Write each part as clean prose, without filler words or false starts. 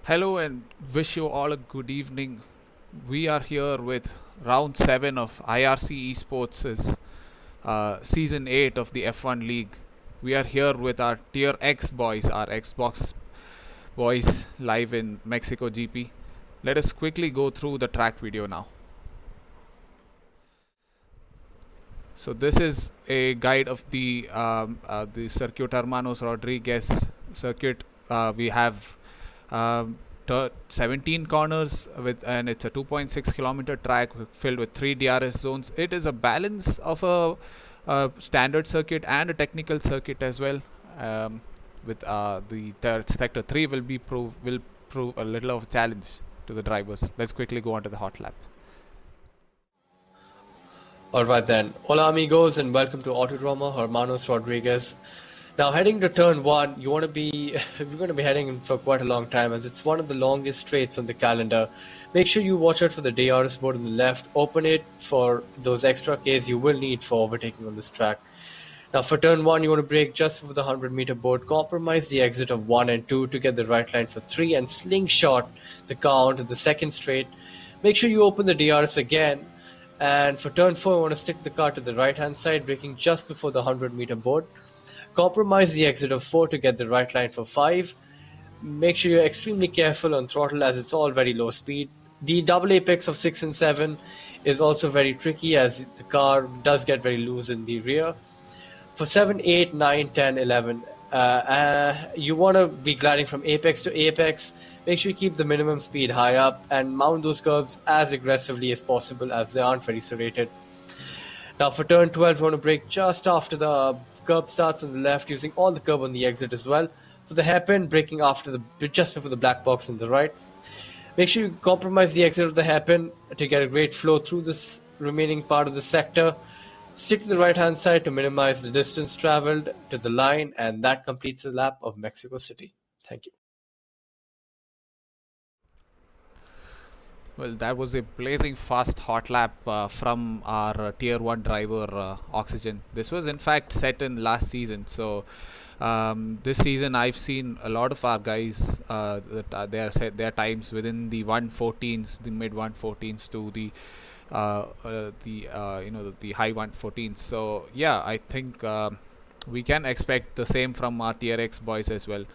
Hello and wish you all a good evening. We are here with round 7 of IRC esports' season 8 of the F1 League. We are here with our TierX boys, our Xbox boys, live in Mexico GP. Let us quickly go through the track video now. So this is a guide of the Circuit Hermanos Rodriguez circuit. We have 17 corners and it's a 2.6 kilometer track filled with 3 DRS zones. It is a balance of a standard circuit and a technical circuit as well. With the sector 3 will prove a little of a challenge to the drivers. Let's quickly go on to the Hotlap. Alright then, hola amigos and welcome to Autodroma Hermanos Rodriguez. Now heading to turn 1, we're going to be heading in for quite a long time as it's one of the longest straights on the calendar. Make sure you watch out for the DRS board on the left, open it for those extra Ks you will need for overtaking on this track. Now for turn 1, you want to brake just before the 100 meter board, compromise the exit of 1 and 2 to get the right line for 3 and slingshot the car onto the second straight. Make sure you open the DRS again. And for turn 4, I want to stick the car to the right hand side, braking just before the 100 meter board. Compromise the exit of 4 to get the right line for 5. Make sure you're extremely careful on throttle as it's all very low speed. The double apex of 6 and 7 is also very tricky as the car does get very loose in the rear. For 7, 8, 9, 10, 11, you want to be gliding from apex to apex. Make sure you keep the minimum speed high up and mount those curves as aggressively as possible as they aren't very serrated. Now for turn 12, you want to brake just after the curb starts on the left, using all the curb on the exit as well. For the hairpin, braking just before the black box on the right. Make sure you compromise the exit of the hairpin to get a great flow through this remaining part of the sector. Stick to the right hand side to minimize the distance traveled to the line, and that completes the lap of Mexico City. Thank you. Well, that was a blazing fast hot lap from our tier 1 driver Oxygen. This was in fact set in last season. So this season I've seen a lot of our guys that they are set their times within the 114s, the mid 114s to the high 114s. So yeah, I think we can expect the same from our TierX boys as well.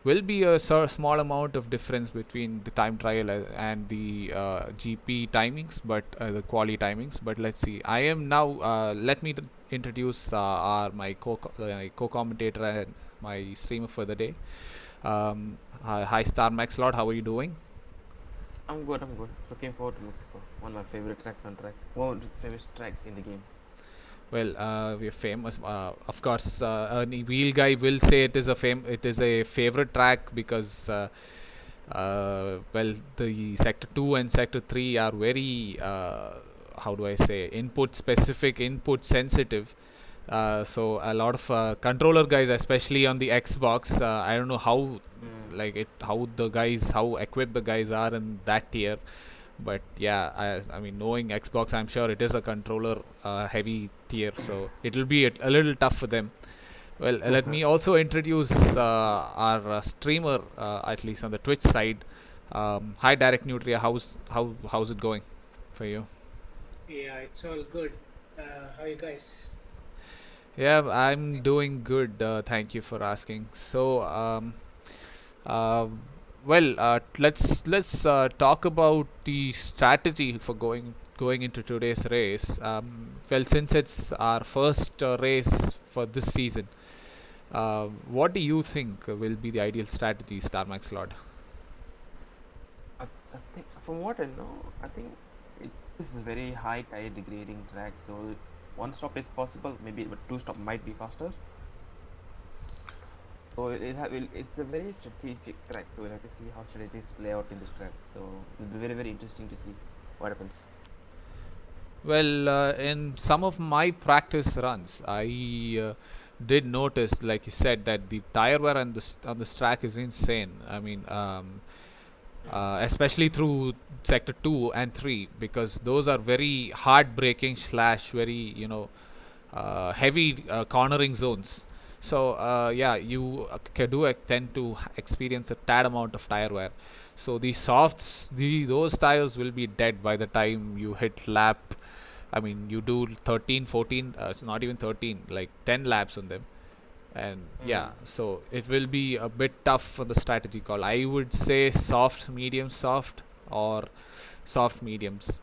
Will be a small amount of difference between the time trial and the GP timings, but the quali timings. But let's see. I am now. Let me introduce my co-commentator and my streamer for the day. Hi, Starmaxlord. How are you doing? I'm good. Looking forward to Mexico. One of my favorite tracks on track. One of the favorite tracks in the game. Well, we're famous. Of course, a wheel guy will say it is a favorite track because the sector 2 and sector 3 are very how do I say, input sensitive. So a lot of controller guys, especially on the Xbox, I don't know how how equipped the guys are in that tier. But yeah, I mean, knowing Xbox, I'm sure it is a controller heavy tier, so it'll be a little tough for them. Well, let me also introduce our streamer, at least on the Twitch side. Hi, Direct Nutria. How's it going for you? Yeah, it's all good. How are you guys? Yeah, I'm doing good. Thank you for asking. So, let's talk about the strategy for going into today's race. Since it's our first race for this season, what do you think will be the ideal strategy, Starmaxlord? I think, from what I know, I think this is a very high tire degrading track. So one stop is possible, maybe, but two stop might be faster. So it's a very strategic track, so we'll have to see how strategies play out in this track. So it'll be very, very interesting to see what happens. Well, in some of my practice runs, I did notice, like you said, that the tire wear on this track is insane. I mean, especially through sector 2 and 3, because those are very hard braking / very heavy cornering zones. So yeah, you tend to experience a tad amount of tire wear. So the softs, those tires will be dead by the time you hit lap. I mean, you do 13, 14. It's not even 13, like 10 laps on them. And yeah, so it will be a bit tough for the strategy call. I would say soft, medium, soft, or soft mediums.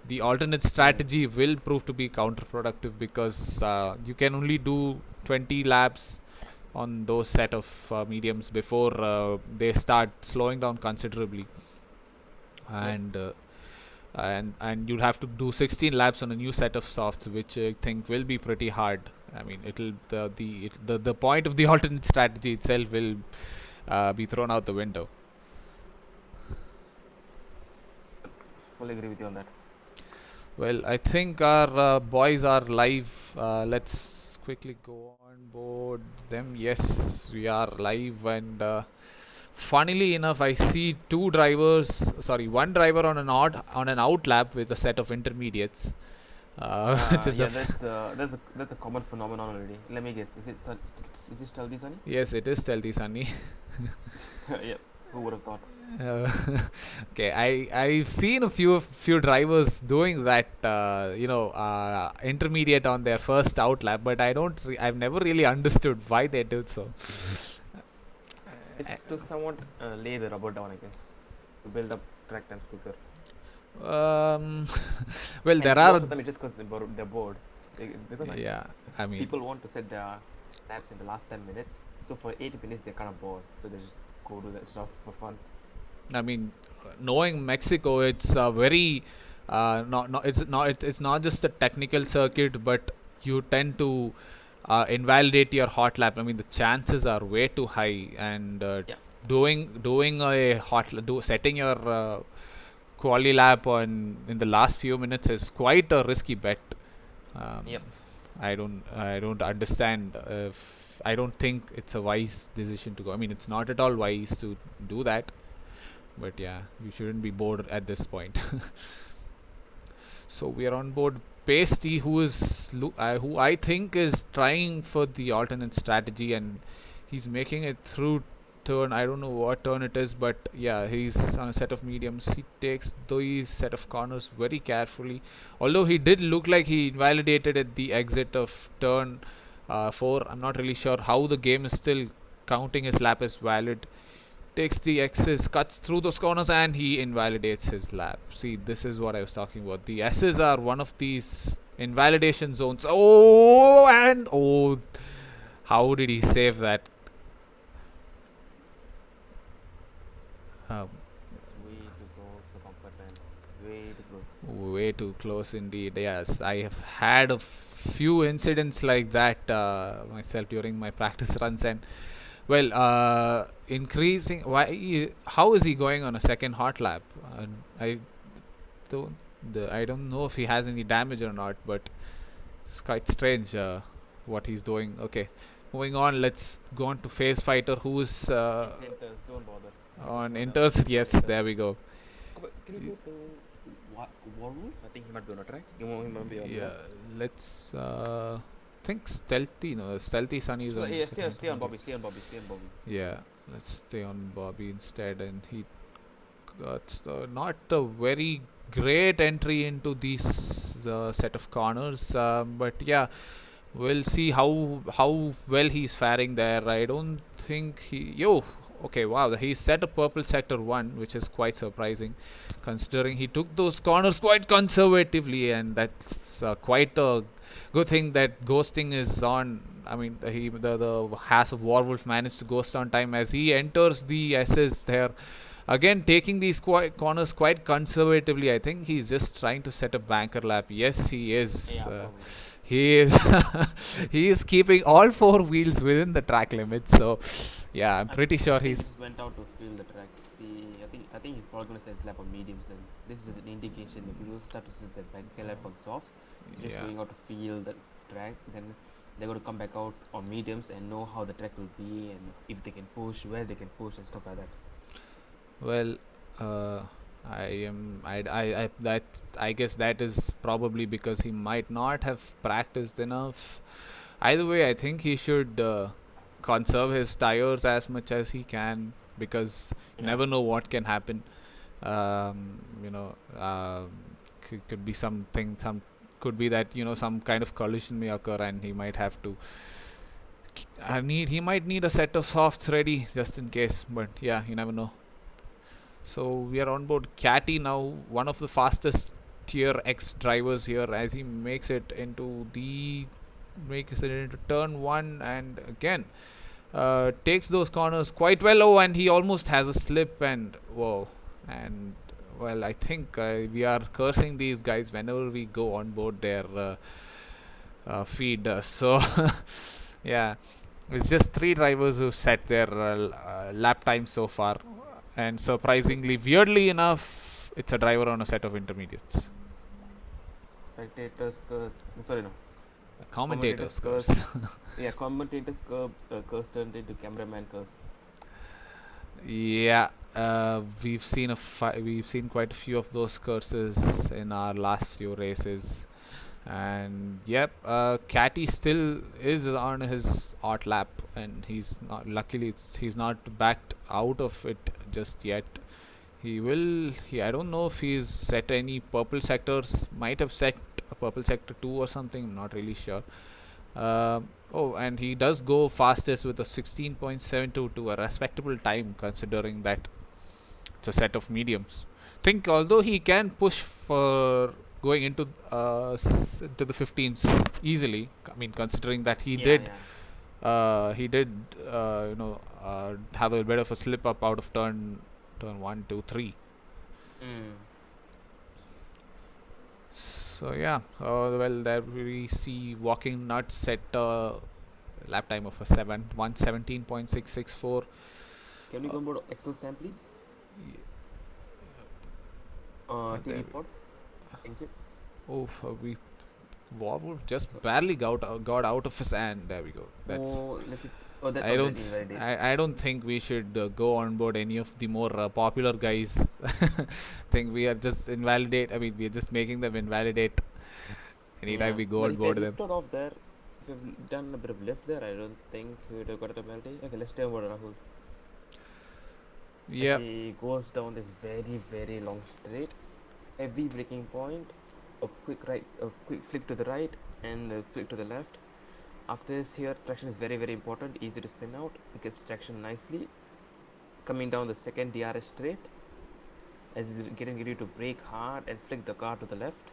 The alternate strategy will prove to be counterproductive because you can only do 20 laps on those set of mediums before they start slowing down considerably, and and you'll have to do 16 laps on a new set of softs, which I think will be pretty hard. I mean, it'll the point of the alternate strategy itself will be thrown out the window. Fully agree with you on that. Well, I think our boys are live. Let's quickly go on board them. Yes, we are live, and funnily enough, I see one driver on an out lap with a set of intermediates. Which is yeah, that's a common phenomenon already. Let me guess. Is it Stealthy Sunny? Yes, it is Stealthy Sunny. Yeah. Who would have thought? Okay, I've seen a few drivers doing that, intermediate on their first out lap, but I've never really understood why they did so. It's to somewhat lay the rubber down, I guess, to build up track times quicker. Well, there most are of them it's just because they're bored. Because yeah, I mean, people want to set their laps in the last 10 minutes, so for 80 minutes they're kind of bored, so they just go do that stuff for fun. I mean, knowing Mexico, it's a very it's not just a technical circuit, but you tend to invalidate your hot lap. I mean, the chances are way too high, and doing a setting your quali lap in the last few minutes is quite a risky bet. I don't understand. I don't think it's a wise decision to go. I mean, it's not at all wise to do that. But yeah, you shouldn't be bored at this point. So we are on board Pasty, who I think is trying for the alternate strategy, and he's making it through turn. I don't know what turn it is, but yeah, he's on a set of mediums. He takes these set of corners very carefully. Although he did look like he invalidated at the exit of turn 4. I'm not really sure how the game is still counting his lap as valid. Takes the X's, cuts through those corners, and he invalidates his lap. See, this is what I was talking about. The S's are one of these invalidation zones. How did he save that? It's way too close for comfort, man. Way too close. Way too close indeed. Yes, I have had a few incidents like that myself during my practice runs, and well, increasing. How is he going on a second hot lap? I don't know if he has any damage or not, but it's quite strange what he's doing. Okay, moving on. Let's go on to Phase Fighter, who is Don't bother. on Inters. Yes, there we go. Can you go to Warwolf? I think he might be on a track. He might be on Let's think Stealthy. No, Stealthy Sunny is on. Yeah, stay on Bobby. Yeah, let's stay on Bobby instead, and he got not a very great entry into these set of corners, but yeah, we'll see how well he's faring there. I don't think okay, wow, he's set a purple sector 1, which is quite surprising considering he took those corners quite conservatively, and that's quite a good thing that ghosting is on. I mean, the Haas of Warwolf managed to ghost on time as he enters the S's there. Again, taking these corners quite conservatively. I think he's just trying to set a banker lap. Yes, he is. He is. He is keeping all 4 wheels within the track limit. So, yeah, I'm pretty sure he's. Just went out to feel the track. See, I think he's probably going to set his lap on mediums. Then this is an indication that people start to set their banker lap on softs. Just going out to feel the track. Then they're going to come back out on mediums and know how the track will be and if they can push, where they can push, and stuff like that. Well, I guess that is probably because he might not have practiced enough. either way, I think he should conserve his tires as much as he can, because you Yeah. never know what can happen. Could be something. Could be that some kind of collision may occur, and he might have to. He might need a set of softs ready just in case. But yeah, you never know. So we are on board Catty now, one of the fastest TierX drivers here, as he makes it into turn 1, and again takes those corners quite well. Oh, and he almost has a slip, and whoa. And well, I think we are cursing these guys whenever we go on board their feed. So yeah, it's just 3 drivers who've set their lap time so far, and surprisingly, weirdly enough, it's a driver on a set of intermediates. Spectators curse. Sorry, no. Commentators curse. Yeah, commentators curse turned into cameraman curse. Yeah, we've seen quite a few of those curses in our last few races, and yep, Catty still is on his hot lap, and he's not. Luckily, he's not backed out of it just yet. He will. I don't know if he's set any purple sectors. Might have set a purple sector 2 or something. I'm not really sure. And he does go fastest with a 16.72 to a respectable time, considering that it's a set of mediums. Think although he can push for going into the 15s easily. I mean, considering that he did have a bit of a slip up out of turn 1, 2, 3. So yeah, there we see Walking Nuts set lap time of a 117.664. Can we go about Excel Sam, please? TV pod. Thank you. Warwolf just barely got out of his hand. There we go. I don't think we should go on board any of the more popular guys. Think we are just we're just making them invalidate anytime we go on board them. Off there, if we've done a bit of lift there, I don't think we would have got a penalty. Okay, let's stay on board Rahul. Yeah. He goes down this very, very long straight, heavy braking point, a quick flick to the right, and a flick to the left. After this here, traction is very, very important, easy to spin out, it gets traction nicely. Coming down the second DRS straight, as he's getting ready to brake hard and flick the car to the left.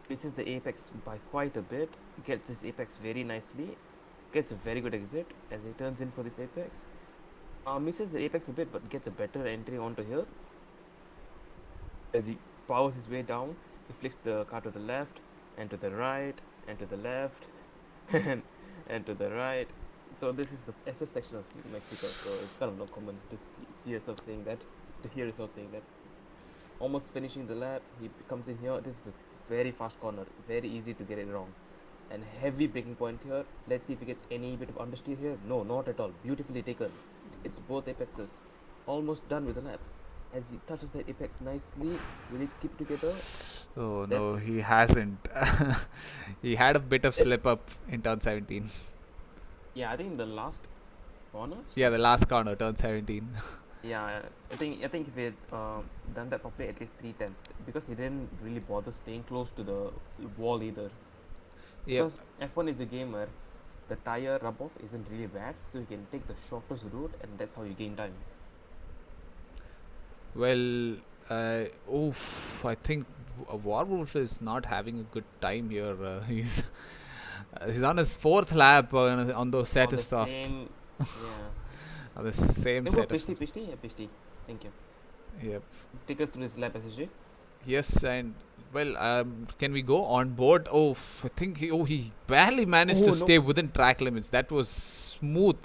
This is the apex by quite a bit, gets this apex very nicely, gets a very good exit as he turns in for this apex. Misses the apex a bit but gets a better entry onto here. As he powers his way down, he flicks the car to the left and to the right and to the left and to the right. So this is the SS section of Mexico, so it's kind of not common to see yourself saying that, to hear yourself saying that. Almost finishing the lap, he comes in here. This is a very fast corner, very easy to get it wrong, and heavy braking point here. Let's see if he gets any bit of understeer here. No, not at all. Beautifully taken. It's both apexes. Almost done with the lap. As he touches that apex nicely, will it keep together? Oh no, he hasn't. He had a bit of slip up in turn 17. Yeah, I think in the last corner. Yeah, the last corner, turn 17. Yeah, I think if he had done that properly, at least 3/10, because he didn't really bother staying close to the wall either. Yep. Because F1 is a game where the tire rub-off isn't really bad, so you can take the shortest route, and that's how you gain time. Well, I think Warwolf is not having a good time here. He's on his 4th lap on the set of softs. On the same set of softs. Pishti. Thank you. Yep. Take us through this lap, SSJ. Yes, and can we go on board? I think he barely managed to stay within track limits. That was smooth.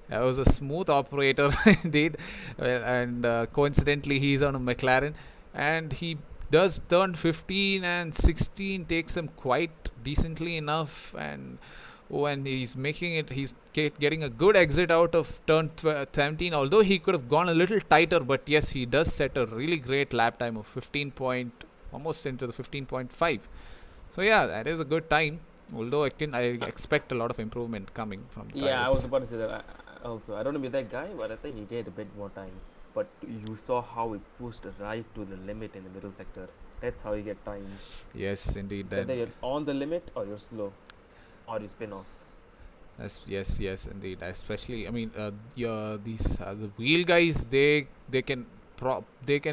That was a smooth operator indeed. And coincidentally, he's on a McLaren, and he does turn 15 and 16, takes him quite decently enough, and he's making it. He's getting a good exit out of turn 17, although he could have gone a little tighter, but yes, he does set a really great lap time of almost into the 15.5. So yeah, that is a good time. Although I expect a lot of improvement coming from the Yeah, I was drivers. about to say that also. I don't know be that guy, but I think he get a bit more time. But you saw how he pushed right to the limit in the middle sector. That's how you get time. Yes, indeed. It's either you're on the limit or you're slow, or you spin off. Yes, indeed. Especially, I mean, these the wheel guys. They can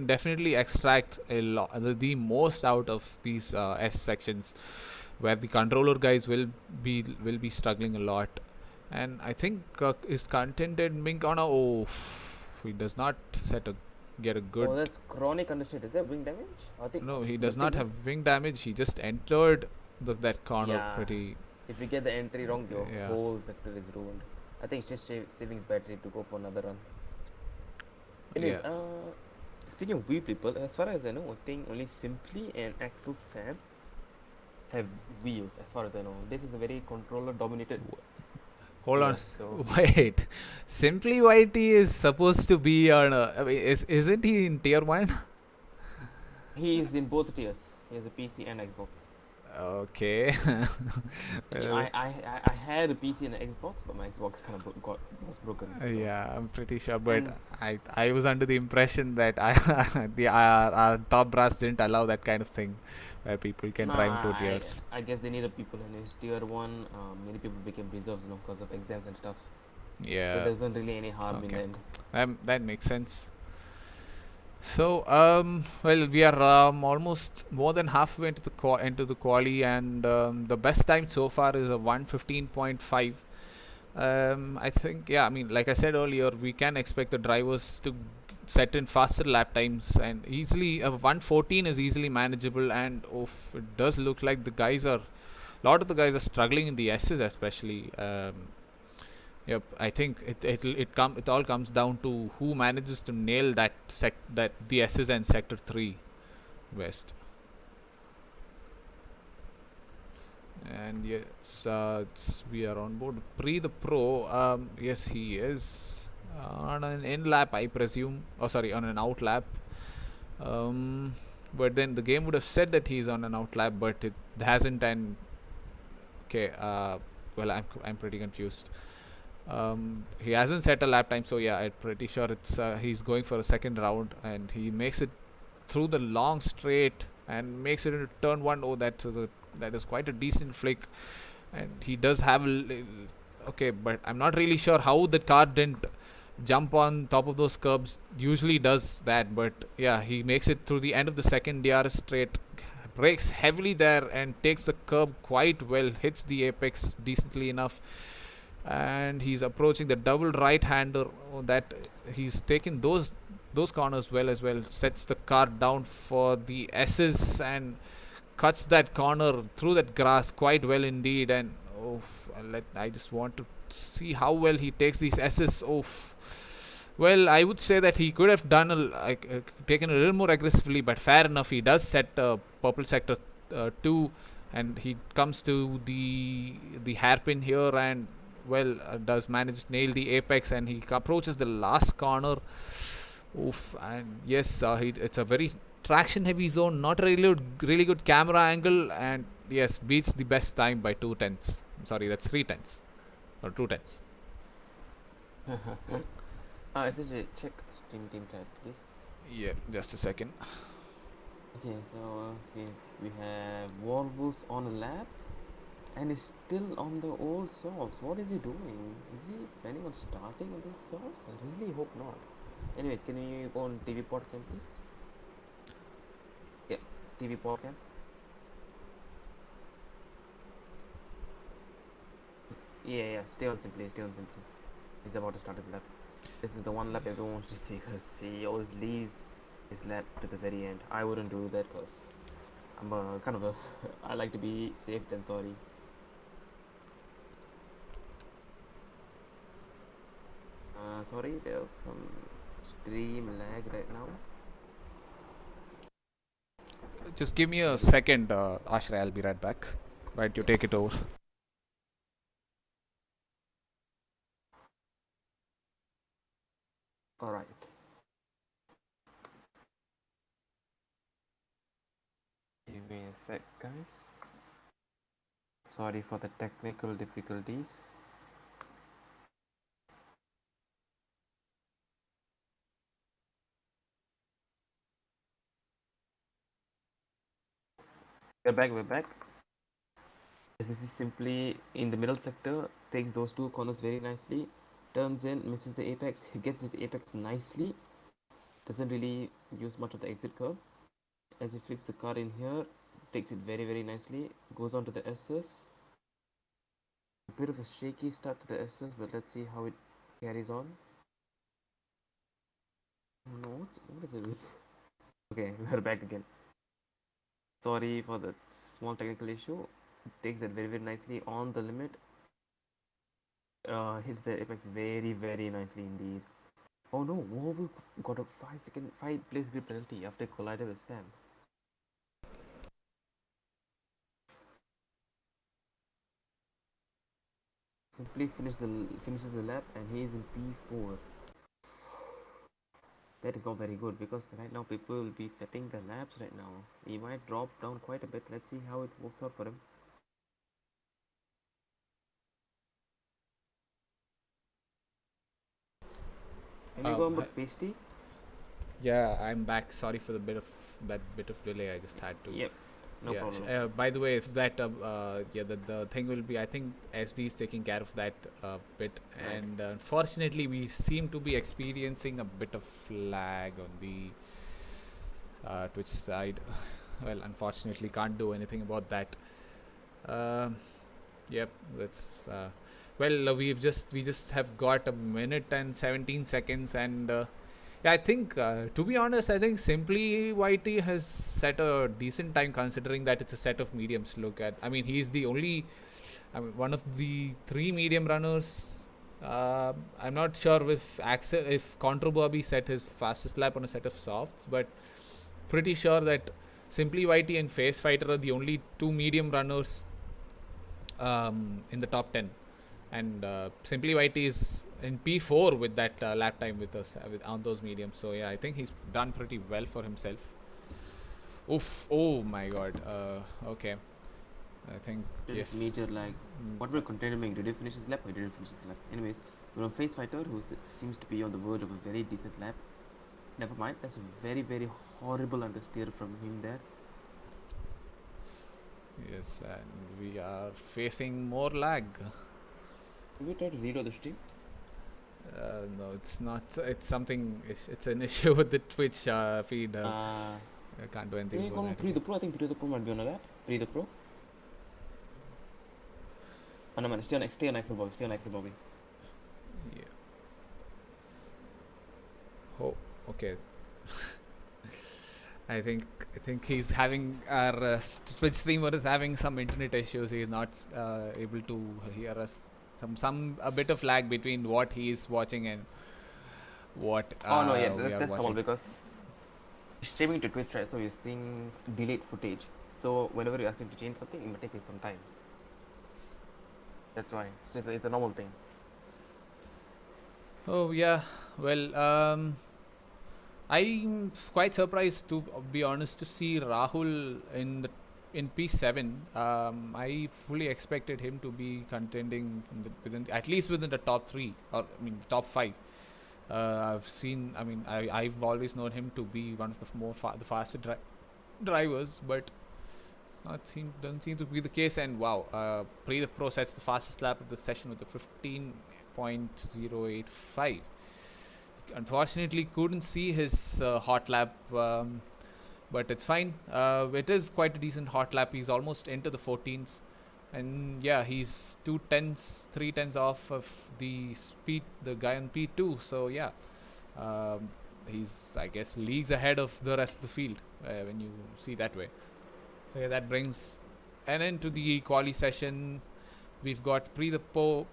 definitely extract a lot, the most out of these S sections, where the controller guys will be struggling a lot. And I think is contented Minkana. Oh, he does not get a good. Oh, that's chronic understate. Is that wing damage? I think No, he the does not thing have is, wing damage. He just entered that corner yeah, pretty. if you get the entry wrong, your Yeah. whole sector is ruined. I think it's just saving his battery to go for another run. Anyways, Yeah. speaking of wheel people, as far as I know, I think only Simply and Axel Sam have wheels. As far as I know, this is a very controller dominated. Hold on. So Wait. SlayaYT is supposed to be on I mean, isn't he in tier 1? he is in both tiers. He has a PC and Xbox. Okay. Well, I had a PC and an Xbox, but my Xbox kind of was broken. So. yeah, I'm pretty sure, but And I was under the impression that our top brass didn't allow that kind of thing, where people can drive two tiers. I guess they needed people in his tier 1. Many people became reserves, because of exams and stuff. So Yeah. there wasn't really any harm in Okay. the end. That makes sense. So, well, we are almost more than halfway into the quali, and the best time so far is a 1:15.5. I think, yeah. I mean, like I said earlier, we can expect the drivers to set in faster lap times, and easily 1:14 is easily manageable. And it does look like a lot of the guys are struggling in the S's, especially. Yep, I think it all comes down to who manages to nail that the S's and sector 3 west. And yes, we are on board. The pro. Yes, he is on an in lap, I presume. Oh, sorry, on an out lap. But then the game would have said that he's on an out lap, but it hasn't. And okay, well, I'm pretty confused. He hasn't set a lap time, so yeah, I'm pretty sure it's he's going for a second round, and he makes it through the long straight and makes it into turn 1. Oh, that is quite a decent flick, and he does have okay, but I'm not really sure how the car didn't jump on top of those curbs. Usually does that, but yeah, he makes it through the end of the second DRS straight, brakes heavily there and takes the curb quite well, hits the apex decently enough, and he's approaching the double right-hander. That he's taken those corners well as well, sets the car down for the S's and cuts that corner through that grass quite well indeed. And I just want to see how well he takes these S's. Well, I would say that he could have done taken a little more aggressively, but fair enough. He does set purple sector 2, and he comes to the hairpin here, and well, does manage to nail the apex, and he approaches the last corner. And yes, it's a very traction heavy zone, not really good camera angle, and yes, beats the best time by 2/10. Sorry, that's 3/10 or 2/10. SSJ, check Steam team chat, please. Yeah, just a second. Okay, so we have Warwolves on a lap, and he's still on the old softs. What is he doing? Is he planning on starting on this softs? I really hope not. Anyways, can you go on TV podcast, please? Yeah, TV podcast. Yeah, stay on Simply. He's about to start his lap. This is the one lap everyone wants to see, because he always leaves his lap to the very end. I wouldn't do that, because I'm I like to be safe than sorry. Sorry, there's some stream lag right now. Just give me a second, Ashray. I'll be right back. Right, you take it over. Alright. Give me a sec, guys. Sorry for the technical difficulties. We're back. This is simply in the middle sector, takes those two corners very nicely, turns in, misses the apex, he gets his apex nicely, doesn't really use much of the exit curve. As he flicks the car in here, takes it very nicely, goes on to the SS. A bit of a shaky start to the SS, but let's see how it carries on. No, what is it with? Okay, we're back again. Sorry for the small technical issue. Takes it very nicely on the limit. Hits the apex very nicely indeed. Oh no, Warwick got a 5 place grip penalty after collided with Sam. Simply finishes the lap and he is in P4. That is not very good because right now people will be setting the laps right now. He might drop down quite a bit. Let's see how it works out for him. Any go on but pasty? Yeah, I'm back. Sorry for the bit of delay. I just had to. Yep. No problem. By the way, if that the thing will be, I think SD is taking care of that bit, Right. and unfortunately we seem to be experiencing a bit of lag on the Twitch side. Well, unfortunately, can't do anything about that. Yep, that's well. We just have got a minute and 17 seconds, and yeah, I think to be honest, I think SlayaYT has set a decent time considering that it's a set of mediums to look at. I mean, he's the only, one of the 3 medium runners. I'm not sure if Contra Bobby set his fastest lap on a set of softs, but pretty sure that SlayaYT and Face Fighter are the only 2 medium runners in the top 10, and SlayaYT is in P4 with that lap time with us on those mediums. So yeah, I think he's done pretty well for himself. Oof! Oh my God. Okay, I think yes. Major lag. What were Container doing? Did he finish his lap? Or didn't finish his lap? Anyways, we're on Face Fighter, who seems to be on the verge of a very decent lap. Never mind. That's a very horrible understeer from him there. Yes, and we are facing more lag. Can we try to reload the stream? No, it's not. It's something. It's an issue with the Twitch feed. I can't do anything about that. Pre the Pro. I think Pre the Pro might be on a lap. Pre the Pro. Oh no man, stay on Axel Bobby. Stay on Axel Bobby. Yeah. Oh, okay. I think he's having our Twitch streamer is having some internet issues. He is not able to hear us. A bit of lag between what he is watching and what Oh no, yeah, we are that's normal watching. because streaming to Twitch, right? So you're seeing delayed footage. So whenever you ask him to change something, it might take some time. That's why. So it's a normal thing. Oh yeah, well, I'm quite surprised, to be honest, to see Rahul in P7. I fully expected him to be contending at least within the top 3, or I mean the top 5. I've always known him to be one of the faster drivers, but doesn't seem to be the case. And wow, the Pro sets the fastest lap of the session with a 15.085. Unfortunately, couldn't see his hot lap, but it's fine. It is quite a decent hot lap. He's almost into the 14s, and yeah, he's 3 tenths off of the guy on P2. So yeah, he's, I guess, leagues ahead of the rest of the field when you see that way. So yeah, that brings an end to the quali session. We've got Pre the Pro.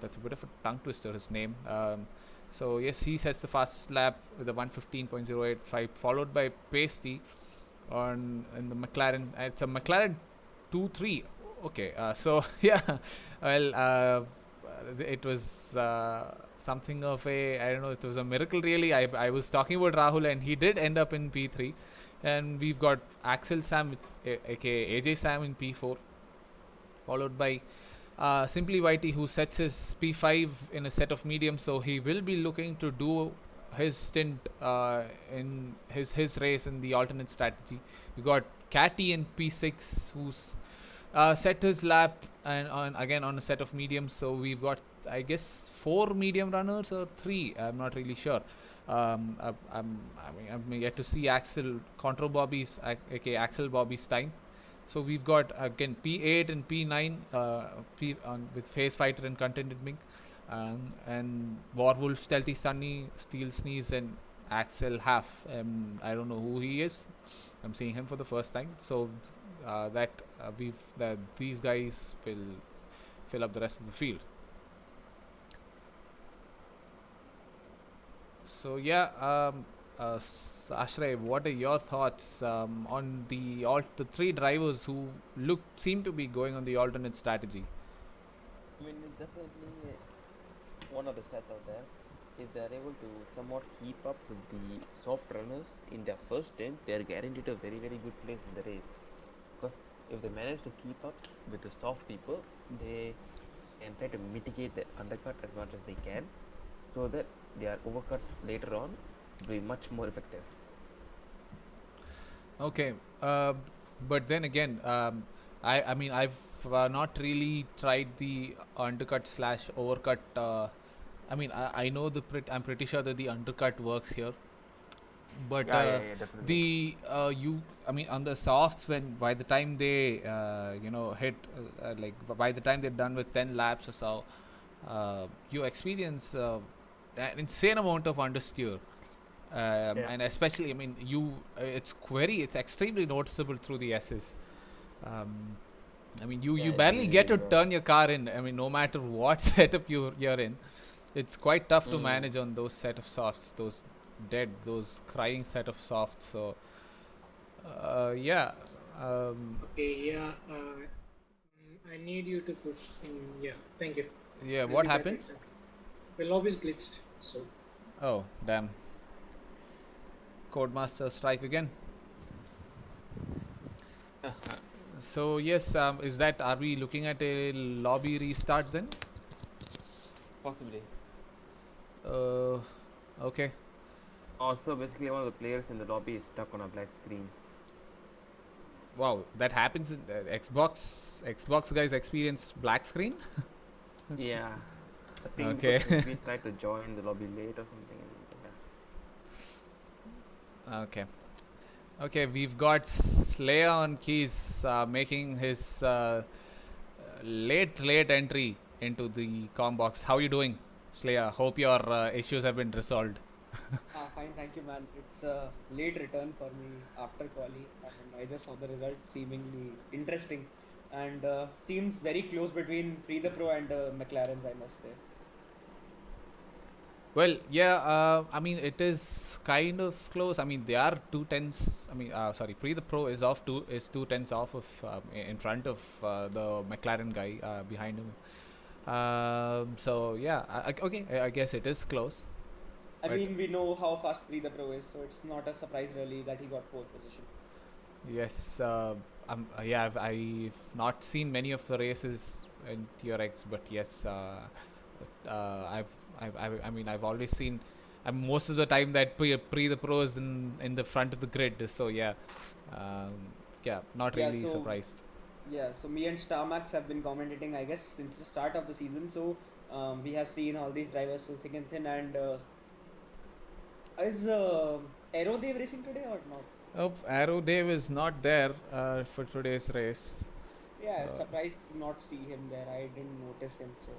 That's a bit of a tongue twister, his name. So yes, he sets the fastest lap with a 1:15.085, followed by Pasty in the McLaren. It's a McLaren 2-3. Okay, so yeah, well, it was something of a, I don't know, it was a miracle really. I was talking about Rahul and he did end up in P3, and we've got Axel Sam, aka AJ Sam in P4, followed by Simply YT, who sets his P5 in a set of medium, so he will be looking to do his stint in his race in the alternate strategy. We got Catty in P6, who's set his lap and on a set of mediums. So we've got, I guess, 4 medium runners or 3. I'm not really sure. I'm yet to see Axel Contro Bobby's, aka Axel Bobby's time. So we've got again P8 and P9 with Phase Fighter and Contented Mink, and Warwolf, Stealthy Sunny, Steel Sneeze, and Axel Half. I don't know who he is. I'm seeing him for the first time. So these guys will fill up the rest of the field. So yeah. Ashray, what are your thoughts on the 3 drivers who seem to be going on the alternate strategy? I mean, it's definitely one of the stats out there. If they are able to somewhat keep up with the soft runners in their first stint, they are guaranteed a very, very good place in the race. Because if they manage to keep up with the soft people, they can try to mitigate the undercut as much as they can, so that their overcut later on will be much more effective. Okay, but then again, I mean, I've not really tried the undercut / overcut. I mean, I know I'm pretty sure that the undercut works here, but definitely. I mean, on the softs, by the time they hit like by the time they're done with 10 laps or so, you experience an insane amount of understeer. And especially, I mean, it's extremely noticeable through the S's. I mean, you barely get to turn your car in. I mean, no matter what setup you're in, it's quite tough to manage on those set of softs, those crying set of softs. So, yeah. I need you to put in. Yeah, thank you. Yeah, what happened? The lobby's glitched. So. Oh, damn. Codemaster strike again. So yes, are we looking at a lobby restart then? Possibly. Okay. Also, basically, one of the players in the lobby is stuck on a black screen. Wow, that happens in Xbox guys experience black screen? Yeah. I think okay. we tried to join the lobby late or something. Okay, we've got Slaya on keys making his late entry into the comm box. How are you doing, Slaya? Hope your issues have been resolved. Fine, thank you, man. It's a late return for me after quali, and I just saw the results seemingly interesting, and seems very close between Pre the Pro and McLaren's, I must say. Well, yeah, I mean, it is kind of close. I mean, they are 2 tenths. I mean, Pre the Pro is 2 tenths off of in front of the McLaren guy behind him. So yeah, I guess it is close. I mean, we know how fast Pre the Pro is, so it's not a surprise really that he got 4th position. Yes, yeah, I've not seen many of the races in TierX, but yes, I've always seen. Most of the time that Pre the Pro is in the front of the grid. So yeah, not really surprised. Yeah, so me and Starmax have been commentating, I guess, since the start of the season. So we have seen all these drivers so thick and thin. And is Aero Dave racing today or not? Oh, Aero Dave is not there for today's race. Yeah, I'm surprised to not see him there. I didn't notice him. So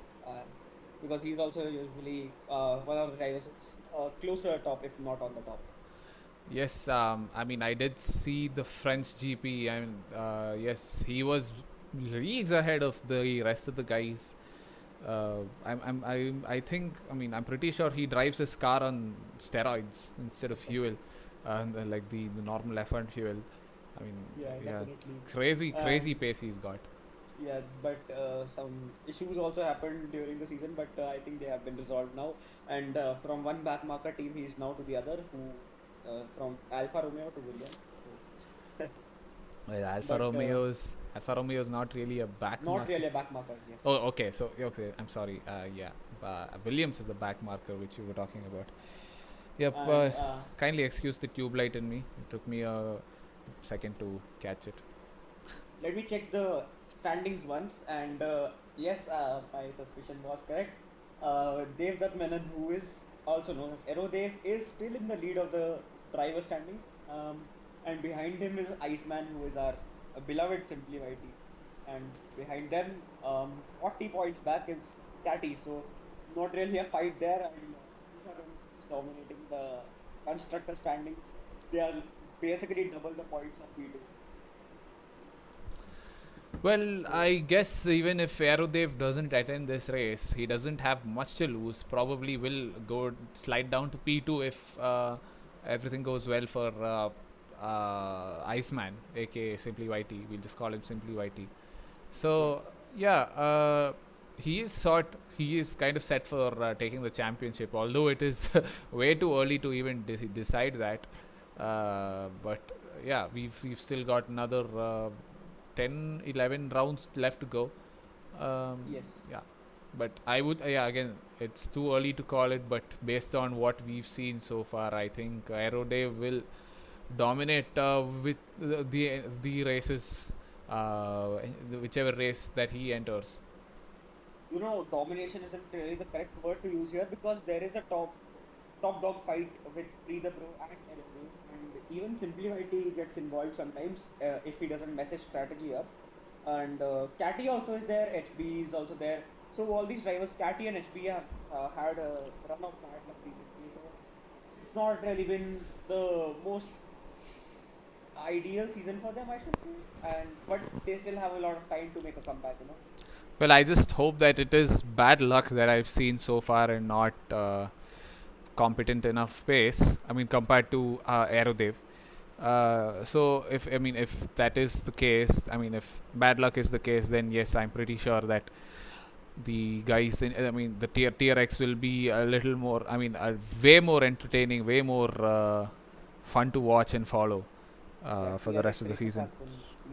because he's also usually one of the drivers close to the top, if not on the top. Yes, I mean, I did see the French GP, and yes, he was leagues ahead of the rest of the guys. I think, I mean, I'm pretty sure he drives his car on steroids instead of fuel, like the normal F1 fuel. I mean, yeah, crazy pace he's got. Yeah, but some issues also happened during the season, but I think they have been resolved now. And from one backmarker team, he's now to the other, who from Alfa Romeo to Williams. So, Well, but Alfa Romeo is not really a back not marker. really a backmarker. Yes. Oh, okay. So okay, I'm sorry. Yeah, Williams is the back marker which you were talking about. Yep. And Kindly excuse the tube light in me. It took me a second to catch it. let me check the standings once. And yes, my suspicion was correct. Dev Dutt Menon, who is also known as Aero Dev, is still in the lead of the driver standings. And behind him is Iceman, who is our beloved Simply YT. And behind them, 40 points back is Catty. So not really a fight there. And these are dominating the constructor standings. They are basically double the points of P2. Well, I guess even if Aerodev doesn't attend this race, he doesn't have much to lose. Probably will go slide down to P2 if everything goes well for Iceman, aka Simply YT. We'll just call him Simply YT. So yeah, he is kind of set for taking the championship. Although it is way too early to even decide that. But yeah, we've still got another 10, 11 rounds left to go. Yes. Yeah, but I would again, it's too early to call it, but based on what we've seen so far, I think Aerodev will dominate with the races, whichever race that he enters. Domination isn't really the correct word to use here, because there is a top dog fight with Pre the Pro and LFA, and even Simply YT gets involved sometimes if he doesn't mess his strategy up. And Catty also is there, HB is also there. So all these drivers, Catty and HB, have had a run of bad luck recently. So it's not really been the most ideal season for them, I should say. But they still have a lot of time to make a comeback. Well, I just hope that it is bad luck that I've seen so far and not competent enough pace. I mean, compared to Aerodev. So if that is the case, if bad luck is the case, then yes, I'm pretty sure that the guys the TierX will be a little more, way more entertaining, way more fun to watch and follow for the rest of the season.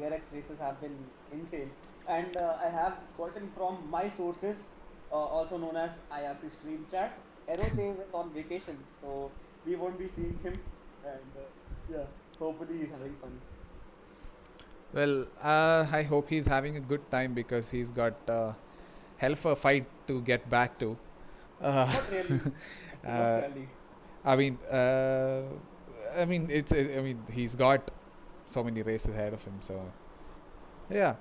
TierX races have been insane. And I have gotten from my sources, also known as IRC stream chat, Aerodev is on vacation, so we won't be seeing him. And hopefully he's having fun. Well, I hope he's having a good time, because he's got hell of a fight to get back to. Not really. Not really. He's got so many races ahead of him, so yeah.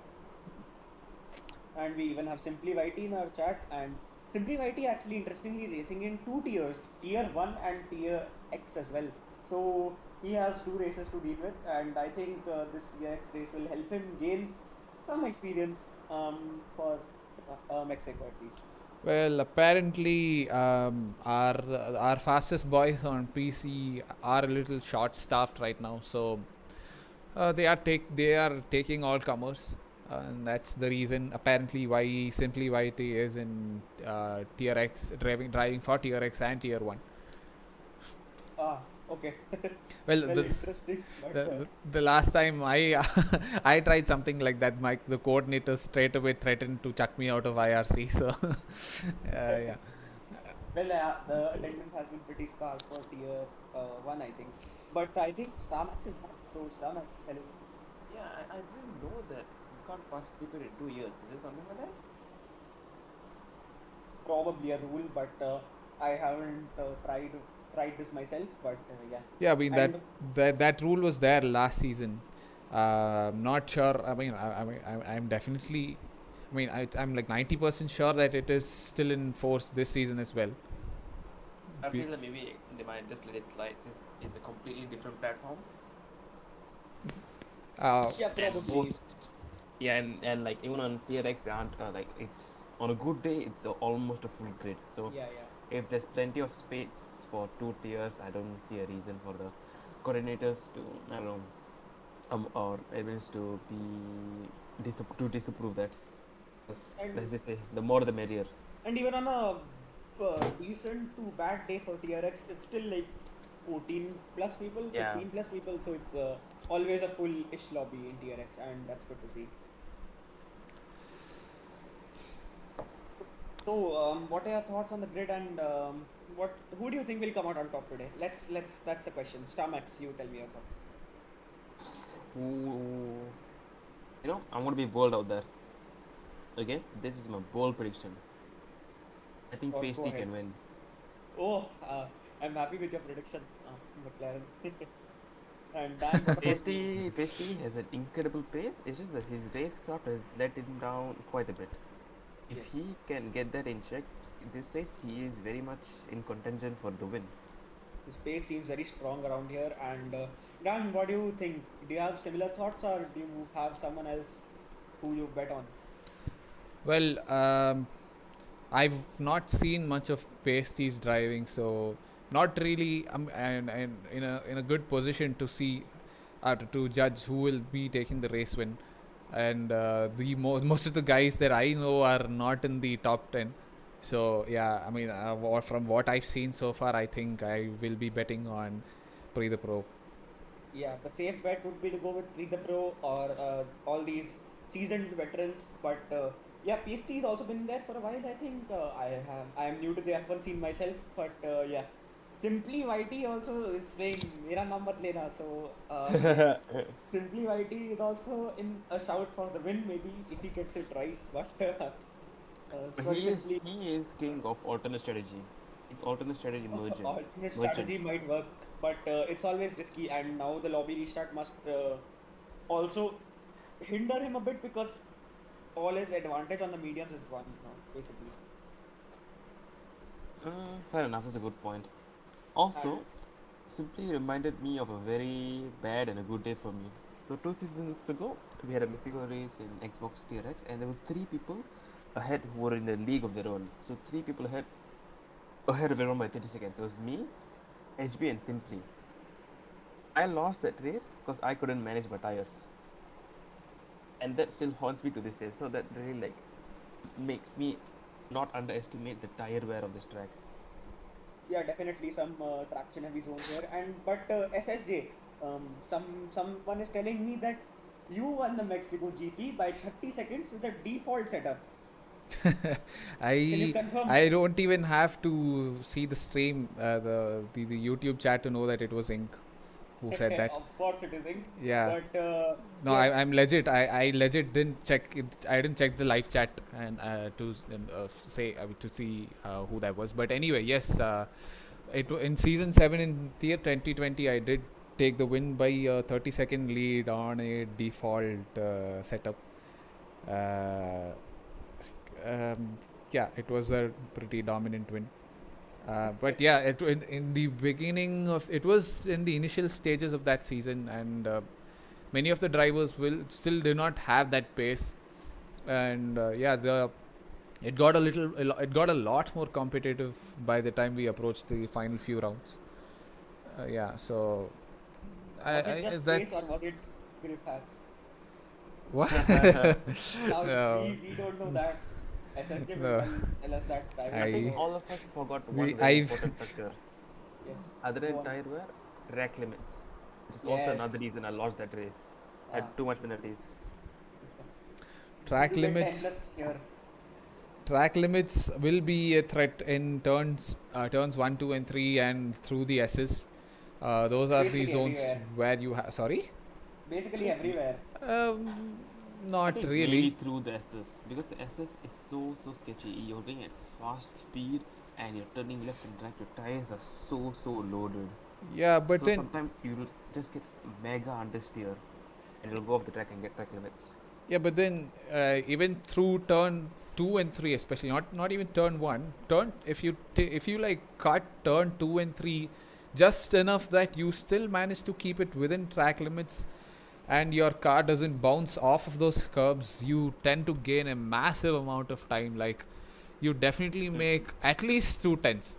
And we even have Simply YT in our chat, and Simply YT actually interestingly racing in 2 tiers, tier 1 and tier X as well. So he has 2 races to deal with, and I think this TierX race will help him gain some experience for Mexico at least. Well, apparently our fastest boys on PC are a little short-staffed right now, so they are taking all comers, and that's the reason apparently why Simply YT is in TierX, driving for TierX and Tier 1. Okay. Well, Interesting. But, the last time I tried something like that, the coordinator straight away threatened to chuck me out of IRC. So yeah. Well, the attendance has been pretty scarce for tier 1, I think. But I think Starmax is back, so Starmax, hello. Yeah, I didn't know that you can't participate in 2 years. Is there something like that? Probably a rule, but I haven't tried this myself. But yeah. Yeah, I mean that rule was there last season. Not sure. I'm definitely. I'm like 90% sure that it is still in force this season as well. I feel that maybe they might just let it slide since it's a completely different platform. Yeah, probably. Yeah, and like even on TierX, they aren't it's on a good day, it's almost a full grid. So Yeah. if there's plenty of space for 2 tiers, I don't see a reason for the coordinators to or admins to disapprove that. And- As they say, the more the merrier. And even on a decent to bad day for TRX, it's still like 14 plus people, 15 Yeah. plus people, so it's always a full-ish lobby in TRX, and that's good to see. So, what are your thoughts on the grid, and who do you think will come out on top today? That's the question. Starmax, you tell me your thoughts. Ooh. I'm going to be bold out there. Okay, this is my bold prediction. I think Go Pasty ahead. can win. Oh, I'm happy with your prediction, McLaren. And Dan, what about you? Pasty has an incredible pace. It's just that his racecraft has let him down quite a bit. If Yes. he can get that in check, this race he is very much in contention for the win. The space seems very strong around here. And Dan, what do you think? Do you have similar thoughts, or do you have someone else who you bet on? Well, I've not seen much of Pasty's driving, so not really. And in a good position to see, to judge who will be taking the race win. And most of the guys that I know are not in the top 10. So yeah, I mean, from what I've seen so far, I think I will be betting on Pre the Pro. Yeah, the safe bet would be to go with Pre the Pro or all these seasoned veterans. But yeah, PST's also been there for a while. I think I am new to the F1 scene myself, but yeah, Simply YT also is saying "Mera naam mat lena." So Simply YT is also in a shout for the win, maybe if he gets it right. But sorry, Simply. He is king of alternate strategy. His alternate strategy merchant. Alternate strategy might work, but it's always risky, and now the lobby restart must also hinder him a bit because all his advantage on the mediums is one now, basically. Fair enough, that's a good point. Also, simply reminded me of a very bad and a good day for me. So 2 seasons ago, we had a Mexico race in Xbox TierX, and there were 3 people ahead who were in the league of their own. So 3 people ahead of everyone by 30 seconds. It was me, HB, and Simply. I lost that race because I couldn't manage my tires, and that still haunts me to this day. So that really makes me not underestimate the tire wear of this track. Yeah, definitely some traction heavy zones here. And but SSJ, someone is telling me that you won the Mexico GP by 30 seconds with a default setup. Can you I confirm? I don't even have to see the stream, the YouTube chat to know that it was Ink who said that. Of course it is Ink. Yeah. But No, yeah. I'm legit. I legit didn't check it. I didn't check the live chat and to see who that was. But anyway, yes. In season 7 in tier 2020, I did take the win by a 30-second lead on a default setup. Yeah, it was a pretty dominant win. But yeah, in the beginning of it was in the initial stages of that season, and many of the drivers do not have that pace, and yeah, it got a lot more competitive by the time we approached the final few rounds. Yeah, so Was it just that's pace or was it grip hacks? what. Now No. we don't know that. SSJ No. will tell us that time. I think I- all of us forgot We- one very I've- important factor. Yes. Other go than on. tire wear, track limits. Which is also Yes. another reason I lost that race. I had Ah. too much penalties. Track You get limits. endless here. Track limits will be a threat in turns 1, 2, and 3, and through the S's. Those are the Basically zones everywhere. where you have. Sorry. Basically everywhere. I Not think it's really. mainly through the SS because the SS is so sketchy. You're going at fast speed and you're turning left and right. Your tires are so loaded. Yeah, but so then sometimes you will just get mega understeer and you'll go off the track and get track limits. yeah, but then even through turn 2 and 3, especially not even turn 1. If you like cut turn 2 and 3 just enough that you still manage to keep it within track limits, and your car doesn't bounce off of those curbs, you tend to gain a massive amount of time. Like, you definitely make at least 2 tenths.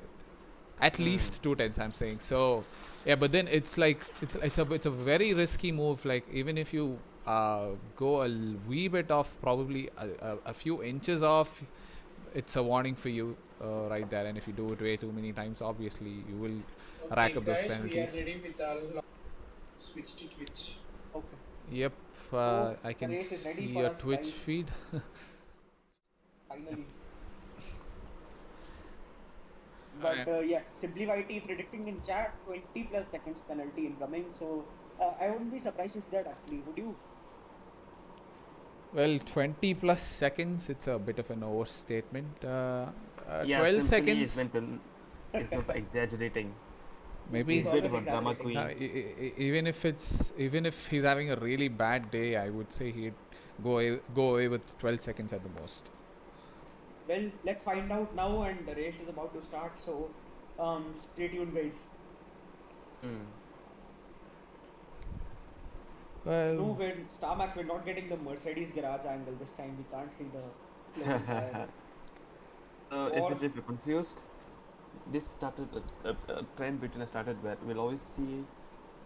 At least 2 tenths, I'm saying. So yeah, but then it's like it's a very risky move. Like, even if you go a wee bit off, probably a few inches off, it's a warning for you right there. And if you do it way too many times, obviously you will rack Okay, up those guys, we are penalties. ready with all. Switch to Twitch. Okay. Yep, So, I the can race is ready see for your us, Twitch guys. feed. Finally. But yeah, SimpliYT predicting in chat 20 plus seconds penalty incoming. So I wouldn't be surprised to see that actually. Would you? Well, 20 plus seconds, it's a bit of an overstatement. Yeah, 12 simply seconds, is meant to, is not for exaggerating. maybe. It's a bit of a drama queen. Even if he's having a really bad day, I would say he'd go away with 12 seconds at the most. Well, let's find out now, and the race is about to start. So stay tuned, guys. Well, No, Starmax, we're not getting the Mercedes garage angle this time. We can't see the. Essentially, if you're confused, this started a trend between us started where we'll always see